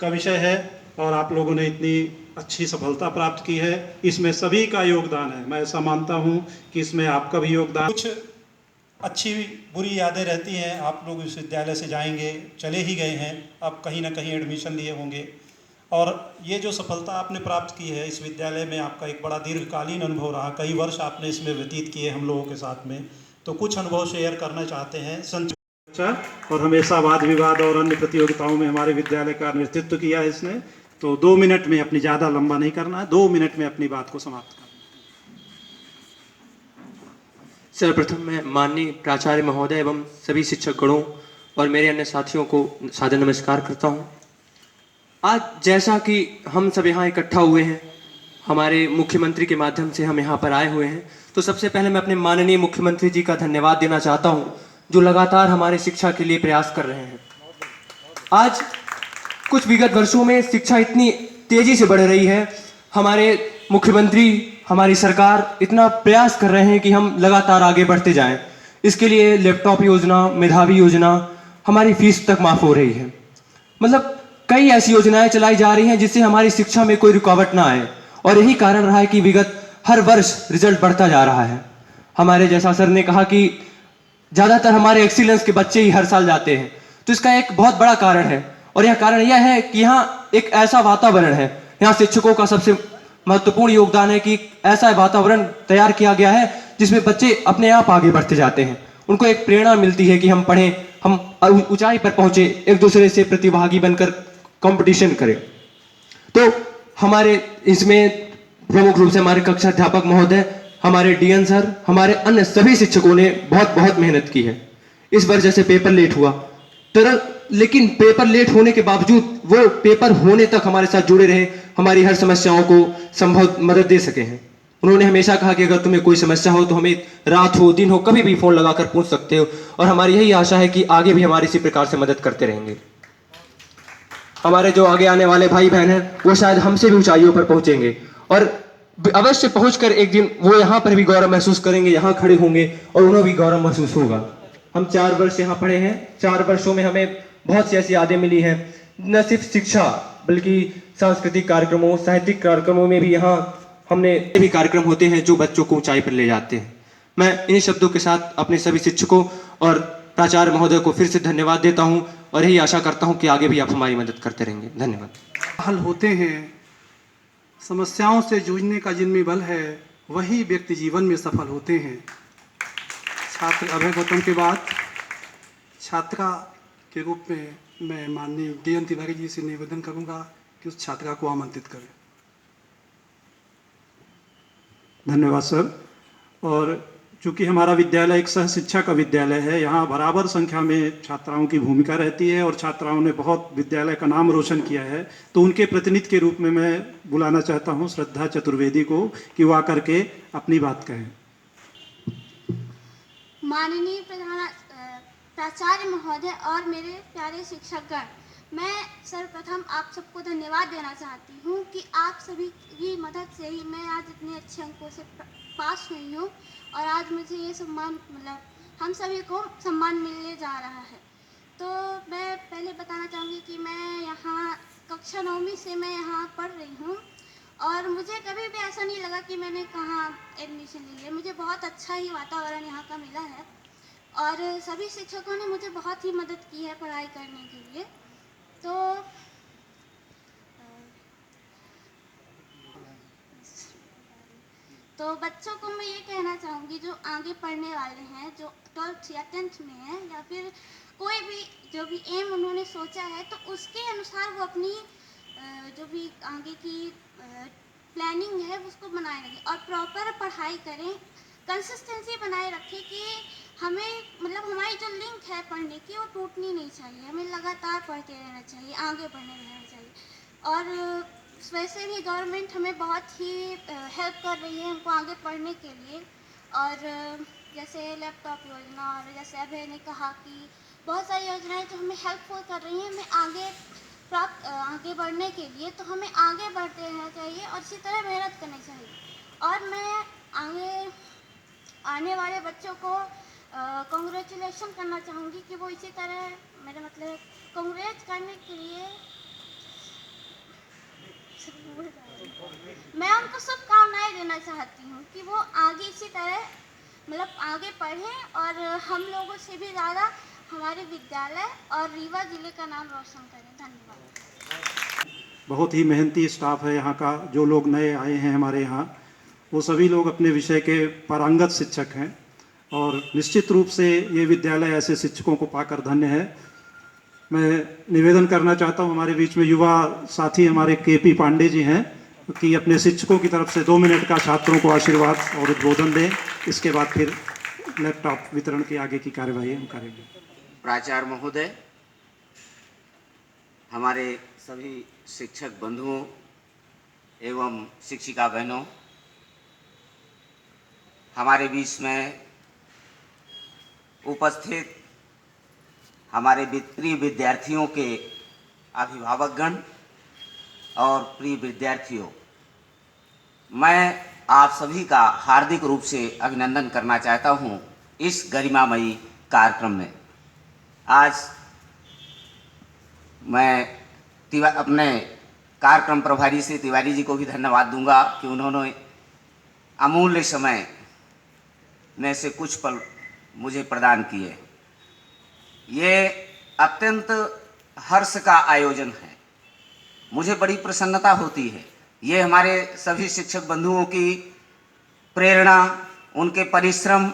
का विषय है और आप लोगों ने इतनी अच्छी सफलता प्राप्त की है, इसमें सभी का योगदान है। मैं ऐसा मानता हूँ कि इसमें आपका भी योगदान। कुछ अच्छी बुरी यादें रहती हैं। आप लोग इस विद्यालय से जाएंगे, चले ही गए हैं, अब कहीं ना कहीं एडमिशन लिए होंगे और ये जो सफलता आपने प्राप्त की है इस विद्यालय में आपका एक बड़ा दीर्घकालीन अनुभव रहा। कई वर्ष आपने इसमें व्यतीत किए हम लोगों के साथ में, तो कुछ अनुभव शेयर करना चाहते हैं। संक्षिप्त और हमेशा वाद विवाद और अन्य प्रतियोगिताओं में हमारे विद्यालय का नेतृत्व किया है इसने। तो 2 मिनट में अपनी ज़्यादा लंबा नहीं करना है, 2 मिनट में अपनी बात को समाप्त करना। सर्वप्रथम मैं माननीय प्राचार्य महोदय एवं सभी शिक्षकगणों और मेरे अन्य साथियों को सादर नमस्कार करता हूं। आज जैसा कि हम सब यहाँ इकट्ठा हुए हैं, हमारे मुख्यमंत्री के माध्यम से हम यहाँ पर आए हुए हैं, तो सबसे पहले मैं अपने माननीय मुख्यमंत्री जी का धन्यवाद देना चाहता हूँ, जो लगातार हमारे शिक्षा के लिए प्रयास कर रहे हैं। आज कुछ विगत वर्षों में शिक्षा इतनी तेजी से बढ़ रही है, हमारे मुख्यमंत्री, हमारी सरकार इतना प्रयास कर रहे हैं कि हम लगातार आगे बढ़ते जाएं। इसके लिए लैपटॉप योजना, मेधावी योजना, हमारी फीस तक माफ हो रही है। मतलब कई ऐसी योजनाएं चलाई जा रही हैं जिससे हमारी शिक्षा में कोई रुकावट ना आए, और यही कारण रहा है कि विगत हर वर्ष रिजल्ट बढ़ता जा रहा है। हमारे जैसा सर ने कहा कि ज़्यादातर हमारे एक्सीलेंस के बच्चे ही हर साल जाते हैं, तो इसका एक बहुत बड़ा कारण है, और यह कारण यह है कि यहाँ एक ऐसा वातावरण है, यहाँ शिक्षकों का सबसे महत्वपूर्ण योगदान है कि ऐसा वातावरण तैयार किया गया है जिसमें बच्चे अपने आप आगे बढ़ते जाते हैं। उनको एक प्रेरणा मिलती है कि हम पढ़ें, हम ऊंचाई पर पहुंचे, एक दूसरे से प्रतिभागी बनकर कंपटीशन करें। तो हमारे इसमें प्रमुख रूप से हमारे कक्षा अध्यापक महोदय, हमारे डीएन सर, हमारे अन्य सभी शिक्षकों ने बहुत मेहनत की है। इस बार जैसे पेपर लेट हुआ, लेकिन पेपर लेट होने के बावजूद वो पेपर होने तक हमारे साथ जुड़े रहे, हमारी हर समस्याओं को संभव मदद दे सके हैं। उन्होंने हमेशा कहा कि अगर तुम्हें कोई समस्या हो तो हमें रात हो दिन हो कभी भी फोन लगाकर पूछ सकते हो, और हमारी यही आशा है कि आगे भी हमारी इसी प्रकार से मदद करते रहेंगे। हमारे जो आगे आने वाले भाई बहन हैं वो शायद हमसे भी ऊंचाइयों पर पहुंचेंगे, और अवश्य पहुंचकर एक दिन वो यहाँ पर भी गौरव महसूस करेंगे, यहाँ खड़े होंगे और उन्हें भी गौरव महसूस होगा। हम 4 वर्ष यहाँ पढ़े हैं, 4 वर्षों में हमें बहुत सी ऐसी यादें मिली हैं, न सिर्फ शिक्षा बल्कि सांस्कृतिक कार्यक्रमों, साहित्यिक कार्यक्रमों में भी यहाँ हमने भी कार्यक्रम होते हैं जो बच्चों को ऊंचाई पर ले जाते हैं। मैं इन्हीं शब्दों के साथ अपने सभी शिक्षकों और प्राचार्य महोदय को फिर से धन्यवाद देता हूं, और यही आशा करता हूं कि आगे भी आप हमारी मदद करते रहेंगे। धन्यवाद। हल होते हैं, समस्याओं से जूझने का जिनमें बल है वही व्यक्ति जीवन में सफल होते हैं। छात्र अभय गौतम के बाद छात्रा के रूप में मैं माननीय डीएन तिवारी जी से निवेदन करूंगा कि उस छात्रा को आमंत्रित करें। धन्यवाद सर। और चूंकि हमारा विद्यालय एक सह शिक्षा का विद्यालय है, यहाँ बराबर संख्या में छात्राओं की भूमिका रहती है और छात्राओं ने बहुत विद्यालय का नाम रोशन किया है, तो उनके प्रतिनिधि के रूप में मैं बुलाना चाहता हूँ श्रद्धा चतुर्वेदी को कि वो आकर के अपनी बात कहें। माननीय प्राचार्य महोदय और मेरे प्यारे शिक्षकगण, मैं सर्वप्रथम आप सबको धन्यवाद देना चाहती हूँ कि आप सभी की मदद से ही मैं आज इतने अच्छे अंकों से पास हुई हूँ, और आज मुझे ये सम्मान मतलब हम सभी को सम्मान मिलने जा रहा है। तो मैं पहले बताना चाहूँगी कि मैं यहाँ कक्षा 9वीं से मैं यहाँ पढ़ रही हूँ, और मुझे कभी भी ऐसा नहीं लगा कि मैंने कहाँ एडमिशन ली है। मुझे बहुत अच्छा ही वातावरण यहाँ का मिला है, और सभी शिक्षकों ने मुझे बहुत ही मदद की है पढ़ाई करने के लिए। तो बच्चों को मैं ये कहना चाहूँगी जो आगे पढ़ने वाले हैं, जो 12th या 10th में हैं, या फिर कोई भी जो भी एम उन्होंने सोचा है, तो उसके अनुसार वो अपनी जो भी आगे की प्लानिंग है उसको बनाए रखें और प्रॉपर पढ़ाई करें, कंसिस्टेंसी बनाए रखें कि हमें मतलब हमारी जो लिंक है पढ़ने की वो टूटनी नहीं चाहिए, हमें लगातार पढ़ते रहना चाहिए, आगे बढ़ने रहना चाहिए। और वैसे भी गवर्नमेंट हमें बहुत ही हेल्प कर रही है हमको आगे पढ़ने के लिए, और जैसे लैपटॉप योजना और जैसे अभय ने कहा कि बहुत सारी योजनाएं जो हमें हेल्पफुल कर रही हैं हमें आगे बढ़ने के लिए, तो हमें आगे बढ़ते रहना चाहिए और इसी तरह मेहनत करनी चाहिए। और मैं आगे आने वाले बच्चों को कॉन्ग्रेचुलेशन करना चाहूँगी कि वो इसी तरह मेरा मतलब कॉन्ग्रेट करने के लिए मैं उनको शुभकामनाएं देना चाहती हूँ कि वो आगे इसी तरह मतलब आगे पढ़ें और हम लोगों से भी ज़्यादा हमारे विद्यालय और रीवा जिले का नाम रोशन करें। धन्यवाद। बहुत ही मेहनती स्टाफ है यहाँ का। जो लोग नए आए हैं हमारे यहाँ वो सभी लोग अपने विषय के पारंगत शिक्षक हैं और निश्चित रूप से ये विद्यालय ऐसे शिक्षकों को पाकर धन्य है। मैं निवेदन करना चाहता हूँ, हमारे बीच में युवा साथी हमारे केपी पांडे जी हैं कि अपने शिक्षकों की तरफ से 2 मिनट का छात्रों को आशीर्वाद और उद्बोधन दें। इसके बाद फिर लैपटॉप वितरण की आगे की कार्यवाही हम करेंगे। प्राचार्य महोदय, हमारे सभी शिक्षक बंधुओं एवं शिक्षिका बहनों, हमारे बीच में उपस्थित हमारे प्रिय विद्यार्थियों के अभिभावकगण और प्रिय विद्यार्थियों, मैं आप सभी का हार्दिक रूप से अभिनंदन करना चाहता हूं इस गरिमामयी कार्यक्रम में। आज मैं अपने कार्यक्रम प्रभारी श्री तिवारी जी को भी धन्यवाद दूंगा कि उन्होंने अमूल्य समय में से कुछ पल मुझे प्रदान किए। ये अत्यंत हर्ष का आयोजन है, मुझे बड़ी प्रसन्नता होती है। ये हमारे सभी शिक्षक बंधुओं की प्रेरणा, उनके परिश्रम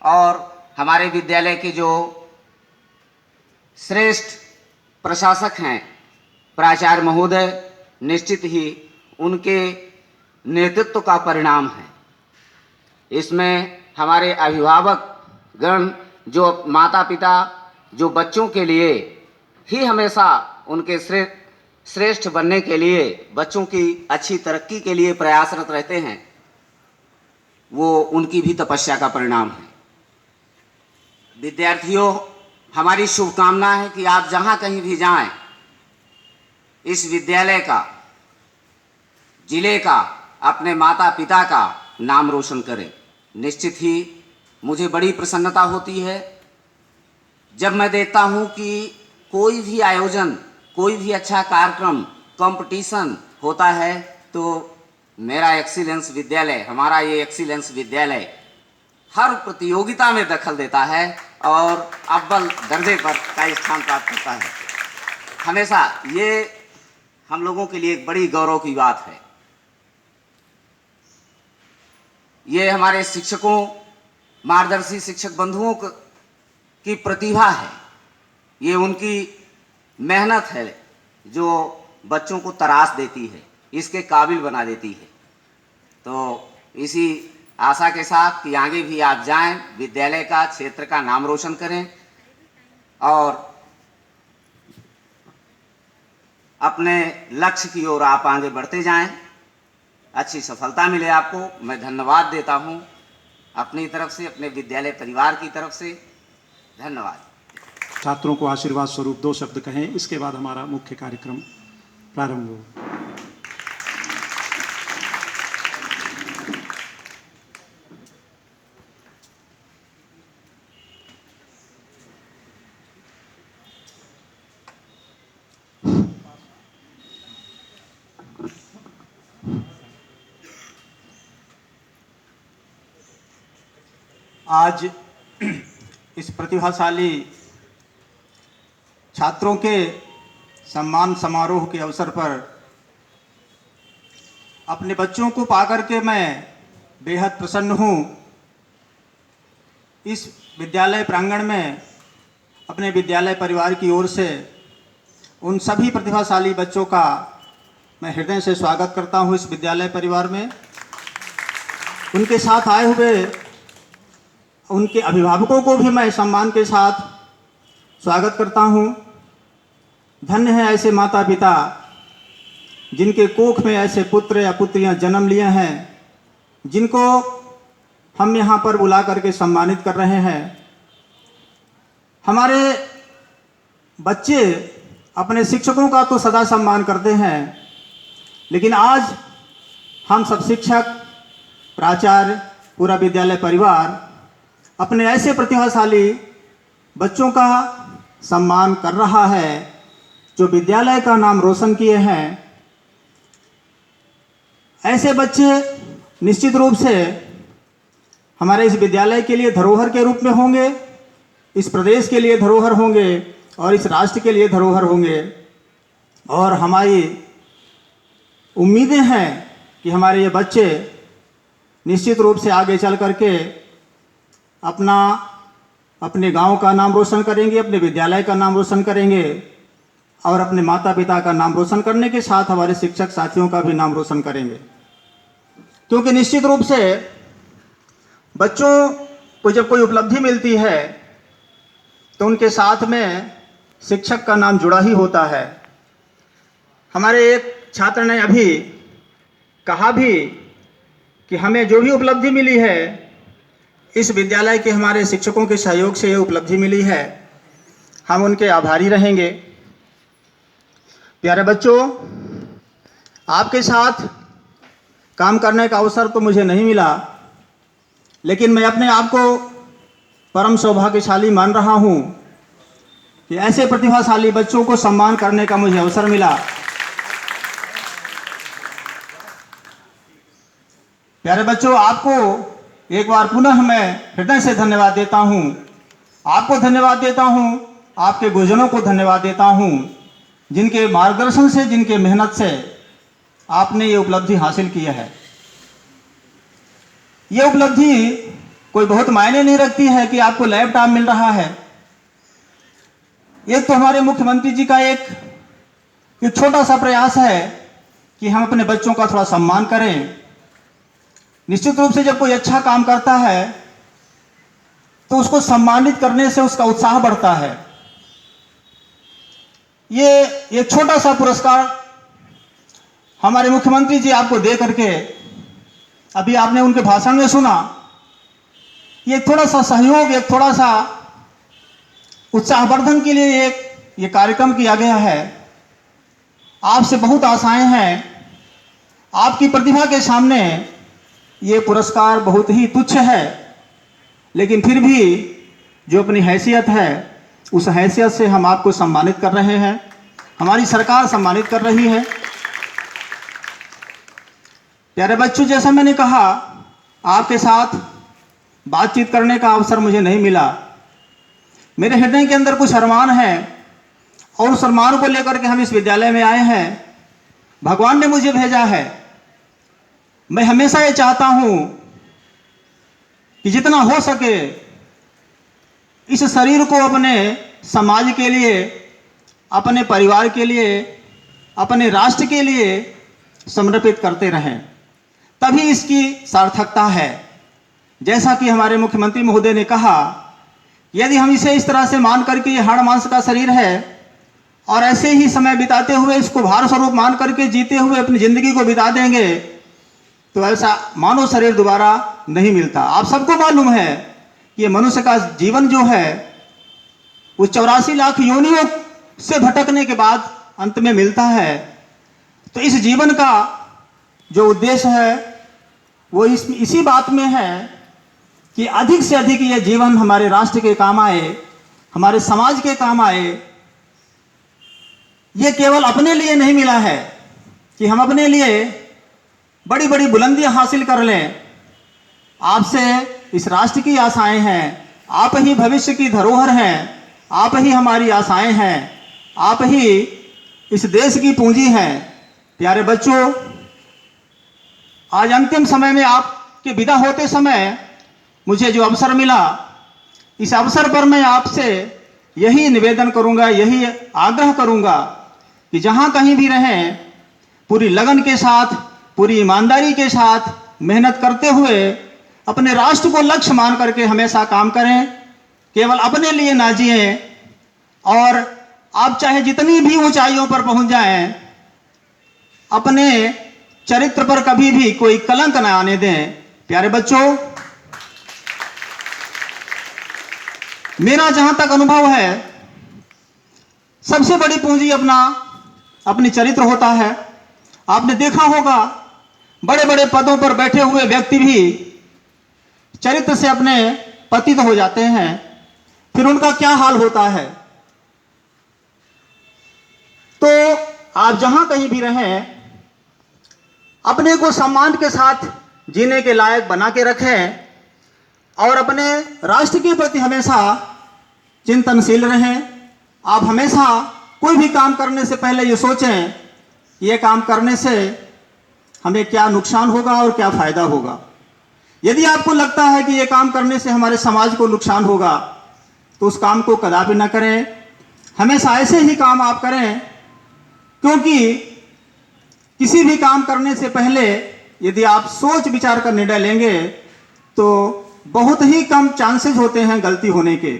और हमारे विद्यालय के जो श्रेष्ठ प्रशासक हैं प्राचार्य महोदय, निश्चित ही उनके नेतृत्व का परिणाम है। इसमें हमारे अभिभावक गण, जो माता पिता, जो बच्चों के लिए ही हमेशा उनके श्रेष्ठ बनने के लिए, बच्चों की अच्छी तरक्की के लिए प्रयासरत रहते हैं, वो उनकी भी तपस्या का परिणाम है। विद्यार्थियों, हमारी शुभकामना है कि आप जहां कहीं भी जाएं, इस विद्यालय का, जिले का, अपने माता पिता का नाम रोशन करें। निश्चित ही मुझे बड़ी प्रसन्नता होती है जब मैं देखता हूं कि कोई भी आयोजन, कोई भी अच्छा कार्यक्रम, कंपटीशन होता है तो मेरा एक्सीलेंस विद्यालय, हमारा ये एक्सीलेंस विद्यालय हर प्रतियोगिता में दखल देता है और अव्वल दर्जे पर का स्थान प्राप्त करता है। हमेशा ये हम लोगों के लिए एक बड़ी गौरव की बात है। ये हमारे शिक्षकों, मार्गदर्शी शिक्षक बंधुओं की प्रतिभा है, ये उनकी मेहनत है जो बच्चों को तराश देती है, इसके काबिल बना देती है। तो इसी आशा के साथ कि आगे भी आप जाएं, विद्यालय का, क्षेत्र का नाम रोशन करें और अपने लक्ष्य की ओर आप आगे बढ़ते जाएं, अच्छी सफलता मिले आपको। मैं धन्यवाद देता हूं अपनी तरफ से, अपने विद्यालय परिवार की तरफ से। धन्यवाद। छात्रों को आशीर्वाद स्वरूप 2 शब्द कहें, इसके बाद हमारा मुख्य कार्यक्रम प्रारंभ होगा। आज इस प्रतिभाशाली छात्रों के सम्मान समारोह के अवसर पर अपने बच्चों को पाकर के मैं बेहद प्रसन्न हूँ। इस विद्यालय प्रांगण में अपने विद्यालय परिवार की ओर से उन सभी प्रतिभाशाली बच्चों का मैं हृदय से स्वागत करता हूँ इस विद्यालय परिवार में। उनके साथ आए हुए उनके अभिभावकों को भी मैं सम्मान के साथ स्वागत करता हूँ। धन्य है ऐसे माता पिता जिनके कोख में ऐसे पुत्र या पुत्रियां जन्म लिए हैं, जिनको हम यहाँ पर बुला करके सम्मानित कर रहे हैं। हमारे बच्चे अपने शिक्षकों का तो सदा सम्मान करते हैं, लेकिन आज हम सब शिक्षक, प्राचार्य, पूरा विद्यालय परिवार अपने ऐसे प्रतिभाशाली बच्चों का सम्मान कर रहा है जो विद्यालय का नाम रोशन किए हैं। ऐसे बच्चे निश्चित रूप से हमारे इस विद्यालय के लिए धरोहर के रूप में होंगे, इस प्रदेश के लिए धरोहर होंगे और इस राष्ट्र के लिए धरोहर होंगे। और हमारी उम्मीदें हैं कि हमारे ये बच्चे निश्चित रूप से आगे चल करके अपने गांव का नाम रोशन करेंगे, अपने विद्यालय का नाम रोशन करेंगे और अपने माता पिता का नाम रोशन करने के साथ हमारे शिक्षक साथियों का भी नाम रोशन करेंगे। क्योंकि निश्चित रूप से बच्चों को जब कोई उपलब्धि मिलती है तो उनके साथ में शिक्षक का नाम जुड़ा ही होता है। हमारे एक छात्र ने अभी कहा भी कि हमें जो भी उपलब्धि मिली है इस विद्यालय के हमारे शिक्षकों के सहयोग से ये उपलब्धि मिली है, हम उनके आभारी रहेंगे। प्यारे बच्चों, आपके साथ काम करने का अवसर तो मुझे नहीं मिला, लेकिन मैं अपने आप को परम सौभाग्यशाली मान रहा हूँ कि ऐसे प्रतिभाशाली बच्चों को सम्मान करने का मुझे अवसर मिला। प्यारे बच्चों, आपको एक बार पुनः मैं हृदय से धन्यवाद देता हूँ। आपको धन्यवाद देता हूँ, आपके गुरुजनों को धन्यवाद देता हूँ, जिनके मार्गदर्शन से, जिनके मेहनत से आपने ये उपलब्धि हासिल की है। ये उपलब्धि कोई बहुत मायने नहीं रखती है कि आपको लैपटॉप मिल रहा है। ये तो हमारे मुख्यमंत्री जी का एक छोटा सा प्रयास है कि हम अपने बच्चों का थोड़ा सम्मान करें। निश्चित रूप से जब कोई अच्छा काम करता है तो उसको सम्मानित करने से उसका उत्साह बढ़ता है। ये छोटा सा पुरस्कार हमारे मुख्यमंत्री जी आपको दे करके, अभी आपने उनके भाषण में सुना, ये थोड़ा सा सहयोग, एक थोड़ा सा उत्साहवर्धन के लिए ये कार्यक्रम किया गया है। आपसे बहुत आशाएं हैं। आपकी प्रतिभा के सामने ये पुरस्कार बहुत ही तुच्छ है, लेकिन फिर भी जो अपनी हैसियत है उस हैसियत से हम आपको सम्मानित कर रहे हैं, हमारी सरकार सम्मानित कर रही है। प्यारे बच्चों, जैसा मैंने कहा, आपके साथ बातचीत करने का अवसर मुझे नहीं मिला। मेरे हृदय के अंदर कुछ अरमान हैं और उस अरमान को लेकर के हम इस विद्यालय में आए हैं। भगवान ने मुझे भेजा है। मैं हमेशा ये चाहता हूं कि जितना हो सके इस शरीर को अपने समाज के लिए, अपने परिवार के लिए, अपने राष्ट्र के लिए समर्पित करते रहें, तभी इसकी सार्थकता है। जैसा कि हमारे मुख्यमंत्री महोदय ने कहा, यदि हम इसे इस तरह से मान करके ये हाड़ मांस का शरीर है और ऐसे ही समय बिताते हुए इसको भार स्वरूप मान करके जीते हुए अपनी जिंदगी को बिता देंगे तो ऐसा मानव शरीर दोबारा नहीं मिलता। आप सबको मालूम है कि मनुष्य का जीवन जो है वो 84 लाख योनियों से भटकने के बाद अंत में मिलता है। तो इस जीवन का जो उद्देश्य है वो इसी बात में है कि अधिक से अधिक ये जीवन हमारे राष्ट्र के काम आए, हमारे समाज के काम आए। ये केवल अपने लिए नहीं मिला है कि हम अपने लिए बड़ी बड़ी बुलंदियां हासिल कर लें। आपसे इस राष्ट्र की आशाएं हैं। आप ही भविष्य की धरोहर हैं। आप ही हमारी आशाएं हैं। आप ही इस देश की पूंजी हैं। प्यारे बच्चों, आज अंतिम समय में आपके विदा होते समय मुझे जो अवसर मिला, इस अवसर पर मैं आपसे यही निवेदन करूंगा, यही आग्रह करूंगा कि जहां कहीं भी रहें, पूरी लगन के साथ, पूरी ईमानदारी के साथ मेहनत करते हुए अपने राष्ट्र को लक्ष्य मान करके हमेशा काम करें। केवल अपने लिए ना जिएं और आप चाहे जितनी भी ऊंचाइयों पर पहुंच जाएं, अपने चरित्र पर कभी भी कोई कलंक ना आने दें। प्यारे बच्चों, मेरा जहां तक अनुभव है, सबसे बड़ी पूंजी अपनी चरित्र होता है। आपने देखा होगा बड़े बड़े पदों पर बैठे हुए व्यक्ति भी चरित्र से अपने पतित हो जाते हैं, फिर उनका क्या हाल होता है। तो आप जहां कहीं भी रहें, अपने को सम्मान के साथ जीने के लायक बना के रखें और अपने राष्ट्र के प्रति हमेशा चिंतनशील रहें। आप हमेशा कोई भी काम करने से पहले ये सोचें, ये काम करने से हमें क्या नुकसान होगा और क्या फायदा होगा। यदि आपको लगता है कि ये काम करने से हमारे समाज को नुकसान होगा तो उस काम को कदापि न करें। हमेशा ऐसे ही काम आप करें, क्योंकि किसी भी काम करने से पहले यदि आप सोच विचार कर निर्णय लेंगे तो बहुत ही कम चांसेस होते हैं गलती होने के।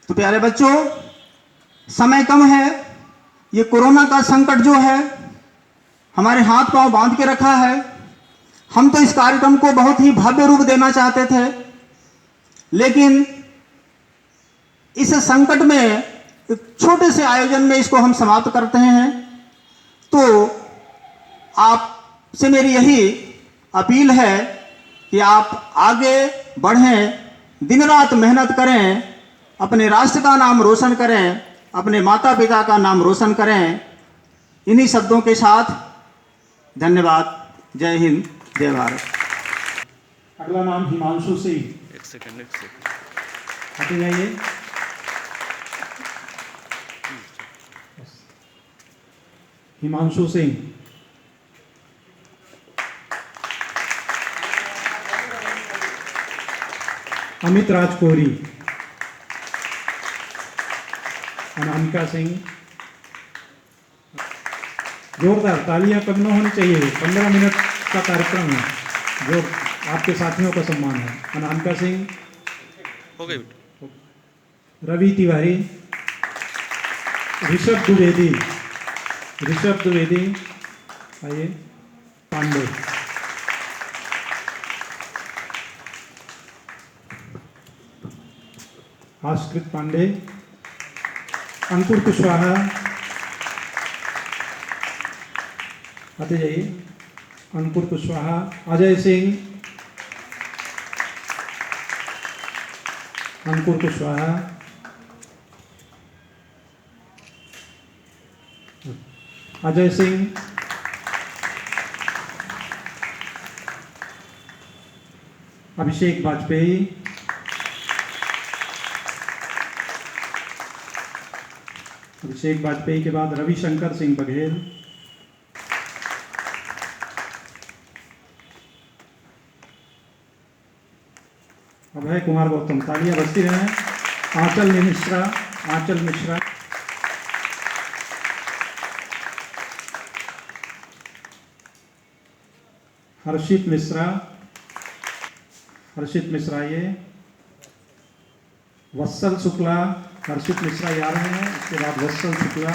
तो प्यारे बच्चों, समय कम है। ये कोरोना का संकट जो है हमारे हाथ पांव बांध के रखा है। हम तो इस कार्यक्रम को बहुत ही भव्य रूप देना चाहते थे, लेकिन इस संकट में एक छोटे से आयोजन में इसको हम समाप्त करते हैं। तो आपसे मेरी यही अपील है कि आप आगे बढ़ें, दिन रात मेहनत करें, अपने राष्ट्र का नाम रोशन करें, अपने माता पिता का नाम रोशन करें। इन्हीं शब्दों के साथ धन्यवाद। जय हिंद, जय भारत। अगला नाम हिमांशु सिंह। एक सेकंड आते जाइए। हिमांशु सिंह। अमित राज कोहरी। अनामिका सिंह। जोरदार तालियां कब न होनी चाहिए। 15 मिनट का कार्यक्रम है जो आपके साथियों का सम्मान है। अनामिका सिंह। हो गई। रवि तिवारी। ऋषभ द्विवेदी। ऋषभ द्विवेदी आइए। पांडे। आश्रित पांडे। अंकुर कुशवाहा। आते जाइए। अंकुर कुशवाहा। अजय सिंह। अंकुर कुशवाहा। अजय सिंह। अभिषेक वाजपेयी। अभिषेक वाजपेयी के बाद रविशंकर सिंह बघेल। अभय कुमार गौतम। तालियां बजती रहें। आंचल मिश्रा। आंचल मिश्रा। हर्षित मिश्रा। हर्षित मिश्रा ये। वत्सल शुक्ला। हर्षित मिश्रा जा रहे हैं, उसके बाद वत्सल शुक्ला।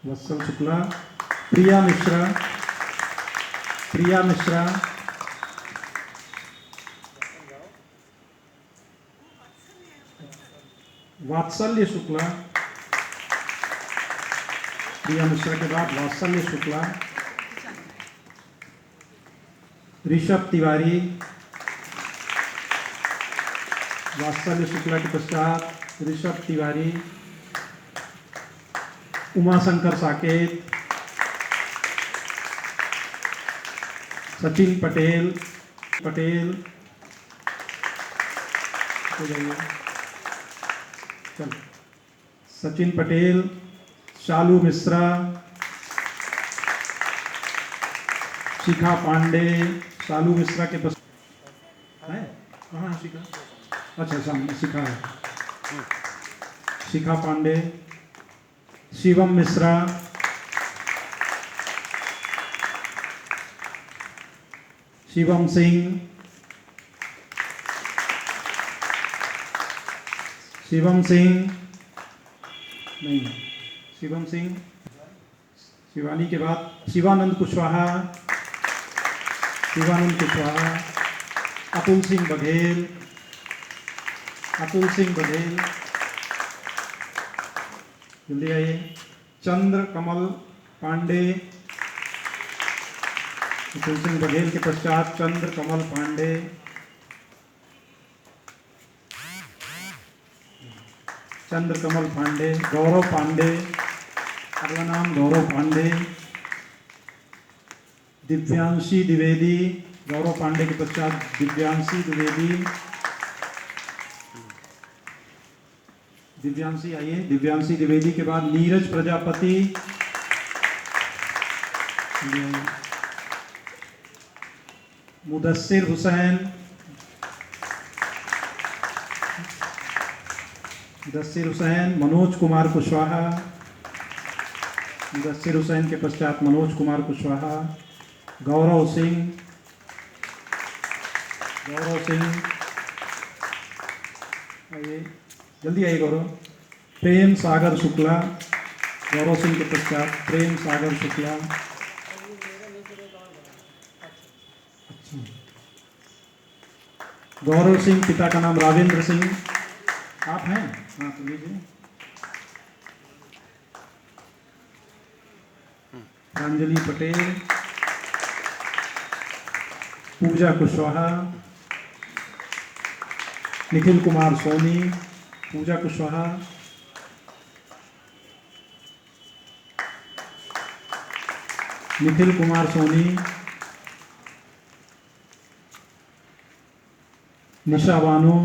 वत्सल शुक्ला। प्रिया मिश्रा। प्रिया मिश्रा। वात्सल्य शुक्ला। प्रिया मिश्रा के बाद वात्सल्य शुक्ला। ऋषभ तिवारी। वात्सल्य शुक्ला के पश्चात ऋषभ तिवारी। उमाशंकर साकेत। सचिन पटेल। पटेल हो जाइए। चल। सचिन पटेल। शालू मिश्रा। शिखा पांडे। शालू मिश्रा के पश्चात है कहाँ है शिखा? अच्छा सामने शिखा है। शिखा पांडे। शिवम मिश्रा। शिवम सिंह। शिवम सिंह नहीं। शिवम सिंह। शिवानी के बाद शिवानंद कुशवाहा। शिवानंद कुशवाहा। अतुल सिंह बघेल। अतुल सिंह बघेल जल्दी आइए। चंद्र कमल पांडे। अतुल सिंह बघेल के पश्चात चंद्र कमल पांडे। चंद्र कमल पांडे। गौरव पांडे। अगला नाम गौरव पांडे। दिव्यांशी द्विवेदी। गौरव पांडे के पश्चात दिव्यांशी द्विवेदी। दिव्यांशी आइए। दिव्यांशी द्विवेदी के बाद नीरज प्रजापति। मुदस्सिर हुसैन, मुदस्सिर हुसैन, मनोज कुमार कुशवाहा, मुदस्सिर हुसैन के पश्चात मनोज कुमार कुशवाहा, गौरव सिंह, आइए जल्दी आइए गौरव, प्रेम सागर शुक्ला, गौरव सिंह के पश्चात प्रेम सागर शुक्ला, गौरव सिंह, पिता का नाम राजेंद्र सिंह, आप हैं? हाँ तो लीजिए। अंजलि पटेल, पूजा कुशवाहा, निखिल कुमार सोनी, पूजा कुशवाहा, निखिल कुमार सोनी, निशा बानो,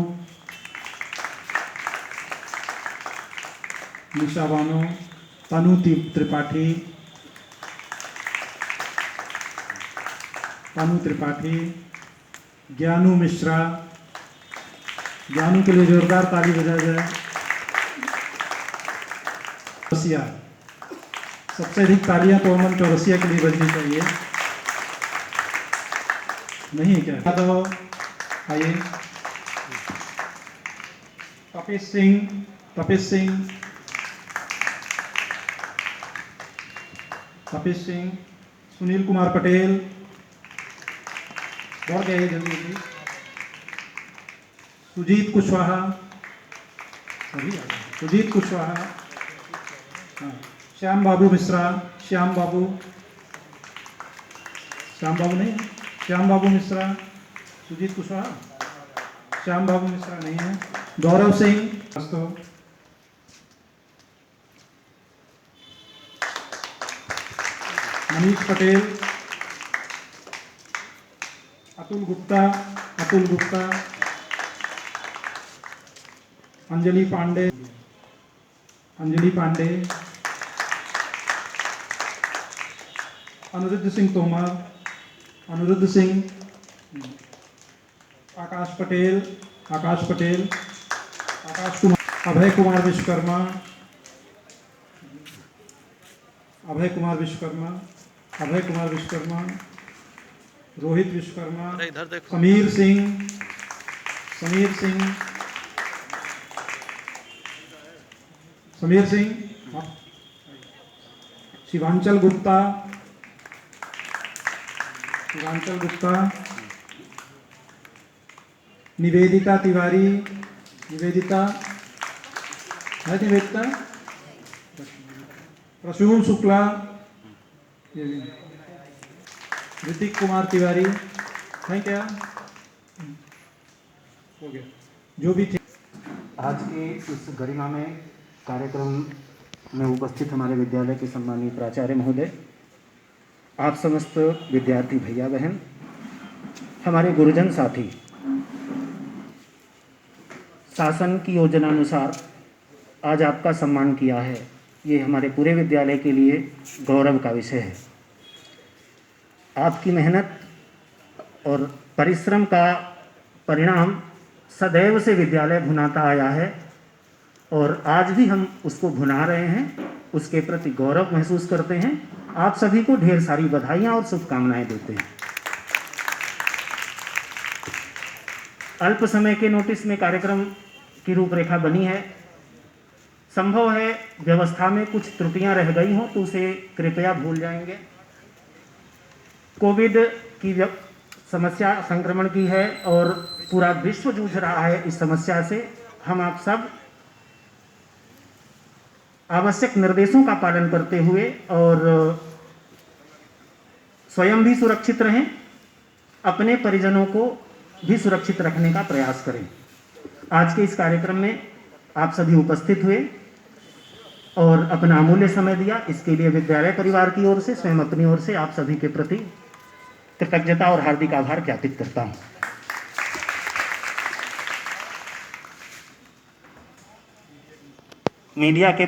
तनु त्रिपाठी, ज्ञानू मिश्रा, ज्ञानू के लिए जोरदार ताली बजाया जाए। चौरसिया, सबसे अधिक तालियां तो अमन चौरसिया के लिए बजनी चाहिए, नहीं क्या? यादव, आइए। तपेश सिंह, सुनील कुमार पटेल, बढ़ गए जल्दी। सुजीत कुशवाहा, हाँ, श्याम बाबू मिश्रा, श्याम बाबू मिश्रा, सुजीत कुशवाहा, श्याम बाबू मिश्रा नहीं है। गौरव सिंह, मनीष पटेल, अतुल गुप्ता, अंजलि पांडे, अनिरुद्ध सिंह तोमर, आकाश पटेल, अभय कुमार विश्वकर्मा, रोहित विश्वकर्मा, इधर देखो। समीर सिंह, शिवांचल गुप्ता, निवेदिता तिवारी, प्रसून शुक्ला, ऋतिक कुमार तिवारी है क्या? हो गया। जो भी थे आज के इस गरिमामय कार्यक्रम में उपस्थित हमारे विद्यालय के सम्मानीय प्राचार्य महोदय, आप समस्त विद्यार्थी भैया बहन, हमारे गुरुजन साथी, शासन की योजनानुसार आज आपका सम्मान किया है, ये हमारे पूरे विद्यालय के लिए गौरव का विषय है। आपकी मेहनत और परिश्रम का परिणाम सदैव से विद्यालय भुनाता आया है और आज भी हम उसको भुना रहे हैं, उसके प्रति गौरव महसूस करते हैं। आप सभी को ढेर सारी बधाइयाँ और शुभकामनाएं देते हैं। अल्प समय के नोटिस में कार्यक्रम की रूपरेखा बनी है। संभव है व्यवस्था में कुछ त्रुटियां रह गई हों तो उसे कृपया भूल जाएंगे। कोविड की समस्या संक्रमण की है और पूरा विश्व जूझ रहा है इस समस्या से। हम आप सब आवश्यक निर्देशों का पालन करते हुए और स्वयं भी सुरक्षित रहें, अपने परिजनों को भी सुरक्षित रखने का प्रयास करें। आज के इस कार्यक्रम में आप सभी उपस्थित हुए और अपना अमूल्य समय दिया, इसके लिए विद्यालय परिवार की ओर से, स्वयं अपनी ओर से आप सभी के प्रति कृतज्ञता और हार्दिक आभार ज्ञापित करता हूं। मीडिया के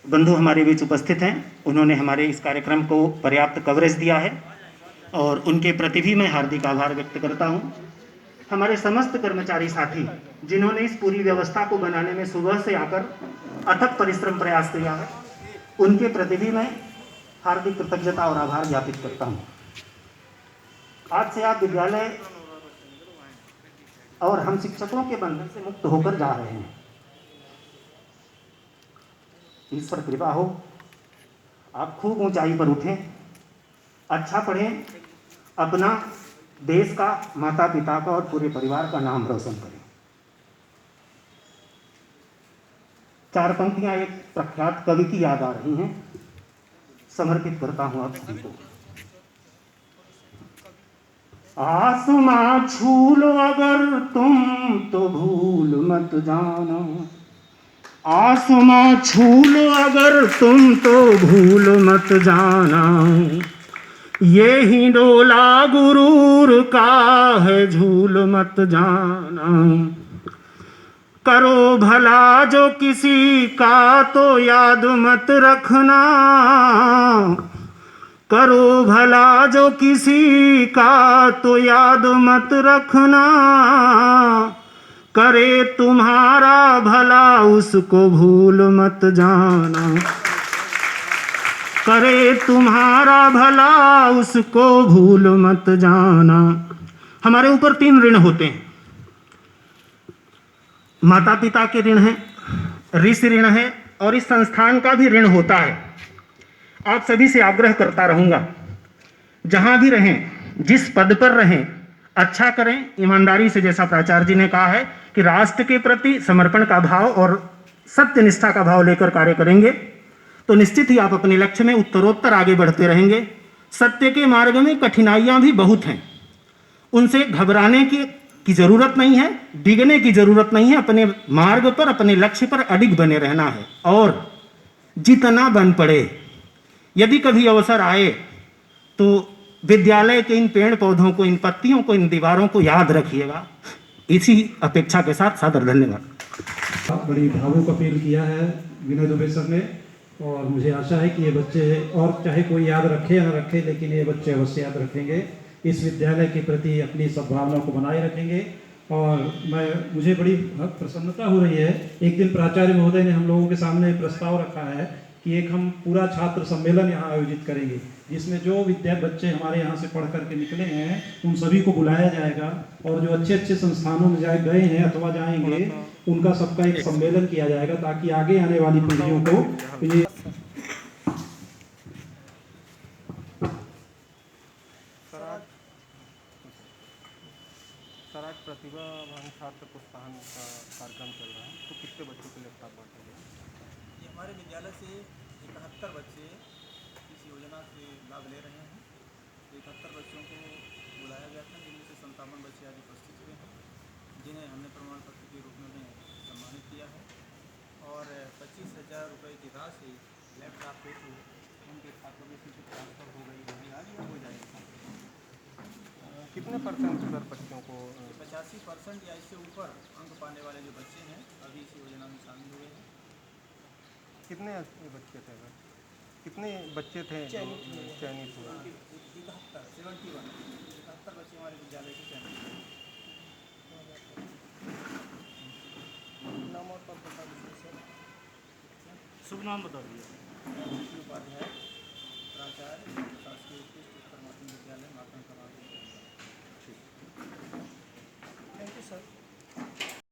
बंधु हमारे बीच उपस्थित हैं, उन्होंने हमारे इस कार्यक्रम को पर्याप्त कवरेज दिया है और उनके प्रति भी मैं हार्दिक आभार व्यक्त करता हूं। हमारे समस्त कर्मचारी साथी जिन्होंने इस पूरी व्यवस्था को बनाने में सुबह से आकर अथक परिश्रम प्रयास किया है, उनके प्रति भी मैं हार्दिक कृतज्ञता और आभार ज्ञापित करता हूं। आज से आप विद्यालय और हम शिक्षकों के बंधन से मुक्त होकर जा रहे हैं। ईश्वर कृपा हो, आप खूब ऊंचाई पर उठें, अच्छा पढ़ें, अपना, देश का, माता पिता का और पूरे परिवार का नाम रोशन करें। 4 पंक्तियां एक प्रख्यात कवि की याद आ रही हैं, समर्पित करता हूं आप सभी को। आसमां छू लो अगर तुम तो भूल मत जाना, आसमां छू लो अगर तुम तो भूल मत जाना, ये ही डोला गुरूर का है झूल मत जाना, करो भला जो किसी का तो याद मत रखना, करो भला जो किसी का तो याद मत रखना, करे तुम्हारा भला उसको भूल मत जाना, करे तुम्हारा भला उसको भूल मत जाना। हमारे ऊपर 3 ऋण होते हैं, माता पिता के ऋण है, ऋषि ऋण है और इस संस्थान का भी ऋण होता है। आप सभी से आग्रह करता रहूंगा, जहां भी रहें, जिस पद पर रहें, अच्छा करें, ईमानदारी से, जैसा प्राचार्य जी ने कहा है कि राष्ट्र के प्रति समर्पण का भाव और सत्यनिष्ठा का भाव लेकर कार्य करेंगे तो निश्चित ही आप अपने लक्ष्य में उत्तरोत्तर आगे बढ़ते रहेंगे। सत्य के मार्ग में कठिनाइयां भी बहुत हैं, उनसे घबराने की जरूरत नहीं है, डिगने की जरूरत नहीं है। अपने मार्ग पर, अपने लक्ष्य पर अडिग बने रहना है और जितना बन पड़े, यदि कभी अवसर आए तो विद्यालय के इन पेड़ पौधों को, इन पत्तियों को, इन दीवारों को याद रखिएगा। इसी अपेक्षा के साथ सादर धन्यवाद। बड़ी भावुक अपील किया है विनय दुबे सर ने और मुझे आशा है कि ये बच्चे, और चाहे कोई याद रखे या न रखे, लेकिन ये बच्चे अवश्य याद रखेंगे, इस विद्यालय के प्रति अपनी सद्भावना को बनाए रखेंगे। और मुझे बड़ी प्रसन्नता हो रही है, एक दिन प्राचार्य महोदय ने हम लोगों के सामने प्रस्ताव रखा है कि एक हम पूरा छात्र सम्मेलन यहाँ आयोजित करेंगे, जिसमें जो बच्चे हमारे यहाँ से पढ़ करके निकले हैं उन सभी को बुलाया जाएगा और जो अच्छे अच्छे संस्थानों में गए हैं अथवा जाएंगे उनका सबका एक सम्मेलन किया जाएगा, ताकि आगे आने वाली पीढ़ियों को ये स्वराज प्रतिभावान छात्र प्रोत्साहन का कार्यक्रम चल रहा है, तो कितने बच्चों के लिए आप बांटेंगे? ये हमारे विद्यालय से 71 बच्चे इस योजना से लाभ ले रहे हैं। 71 बच्चों को बुलाया गया था, जिनमें से 57 बच्चे आज उपस्थित हुए हैं, जिन्हें हमने प्रमाण पत्र के रूप में सम्मानित किया है और 25,000 रुपये की राशि लैपटॉप हेतु उनके खातों में सीधे ट्रांसफर हो गई है, आज हो जाएगा। कितने परसेंट सर बच्चों को? 85% या इससे ऊपर अंक पाने वाले जो बच्चे हैं अभी इस योजना में शामिल हुए हैं। कितने बच्चे थे सर? कितने बच्चे थे चयनित हुए? 71 बच्चे हमारे विद्यालय से चयनित हुए। नाम और पद बता दीजिए सर। शुभ नाम बता दीजिए। उपाध्याय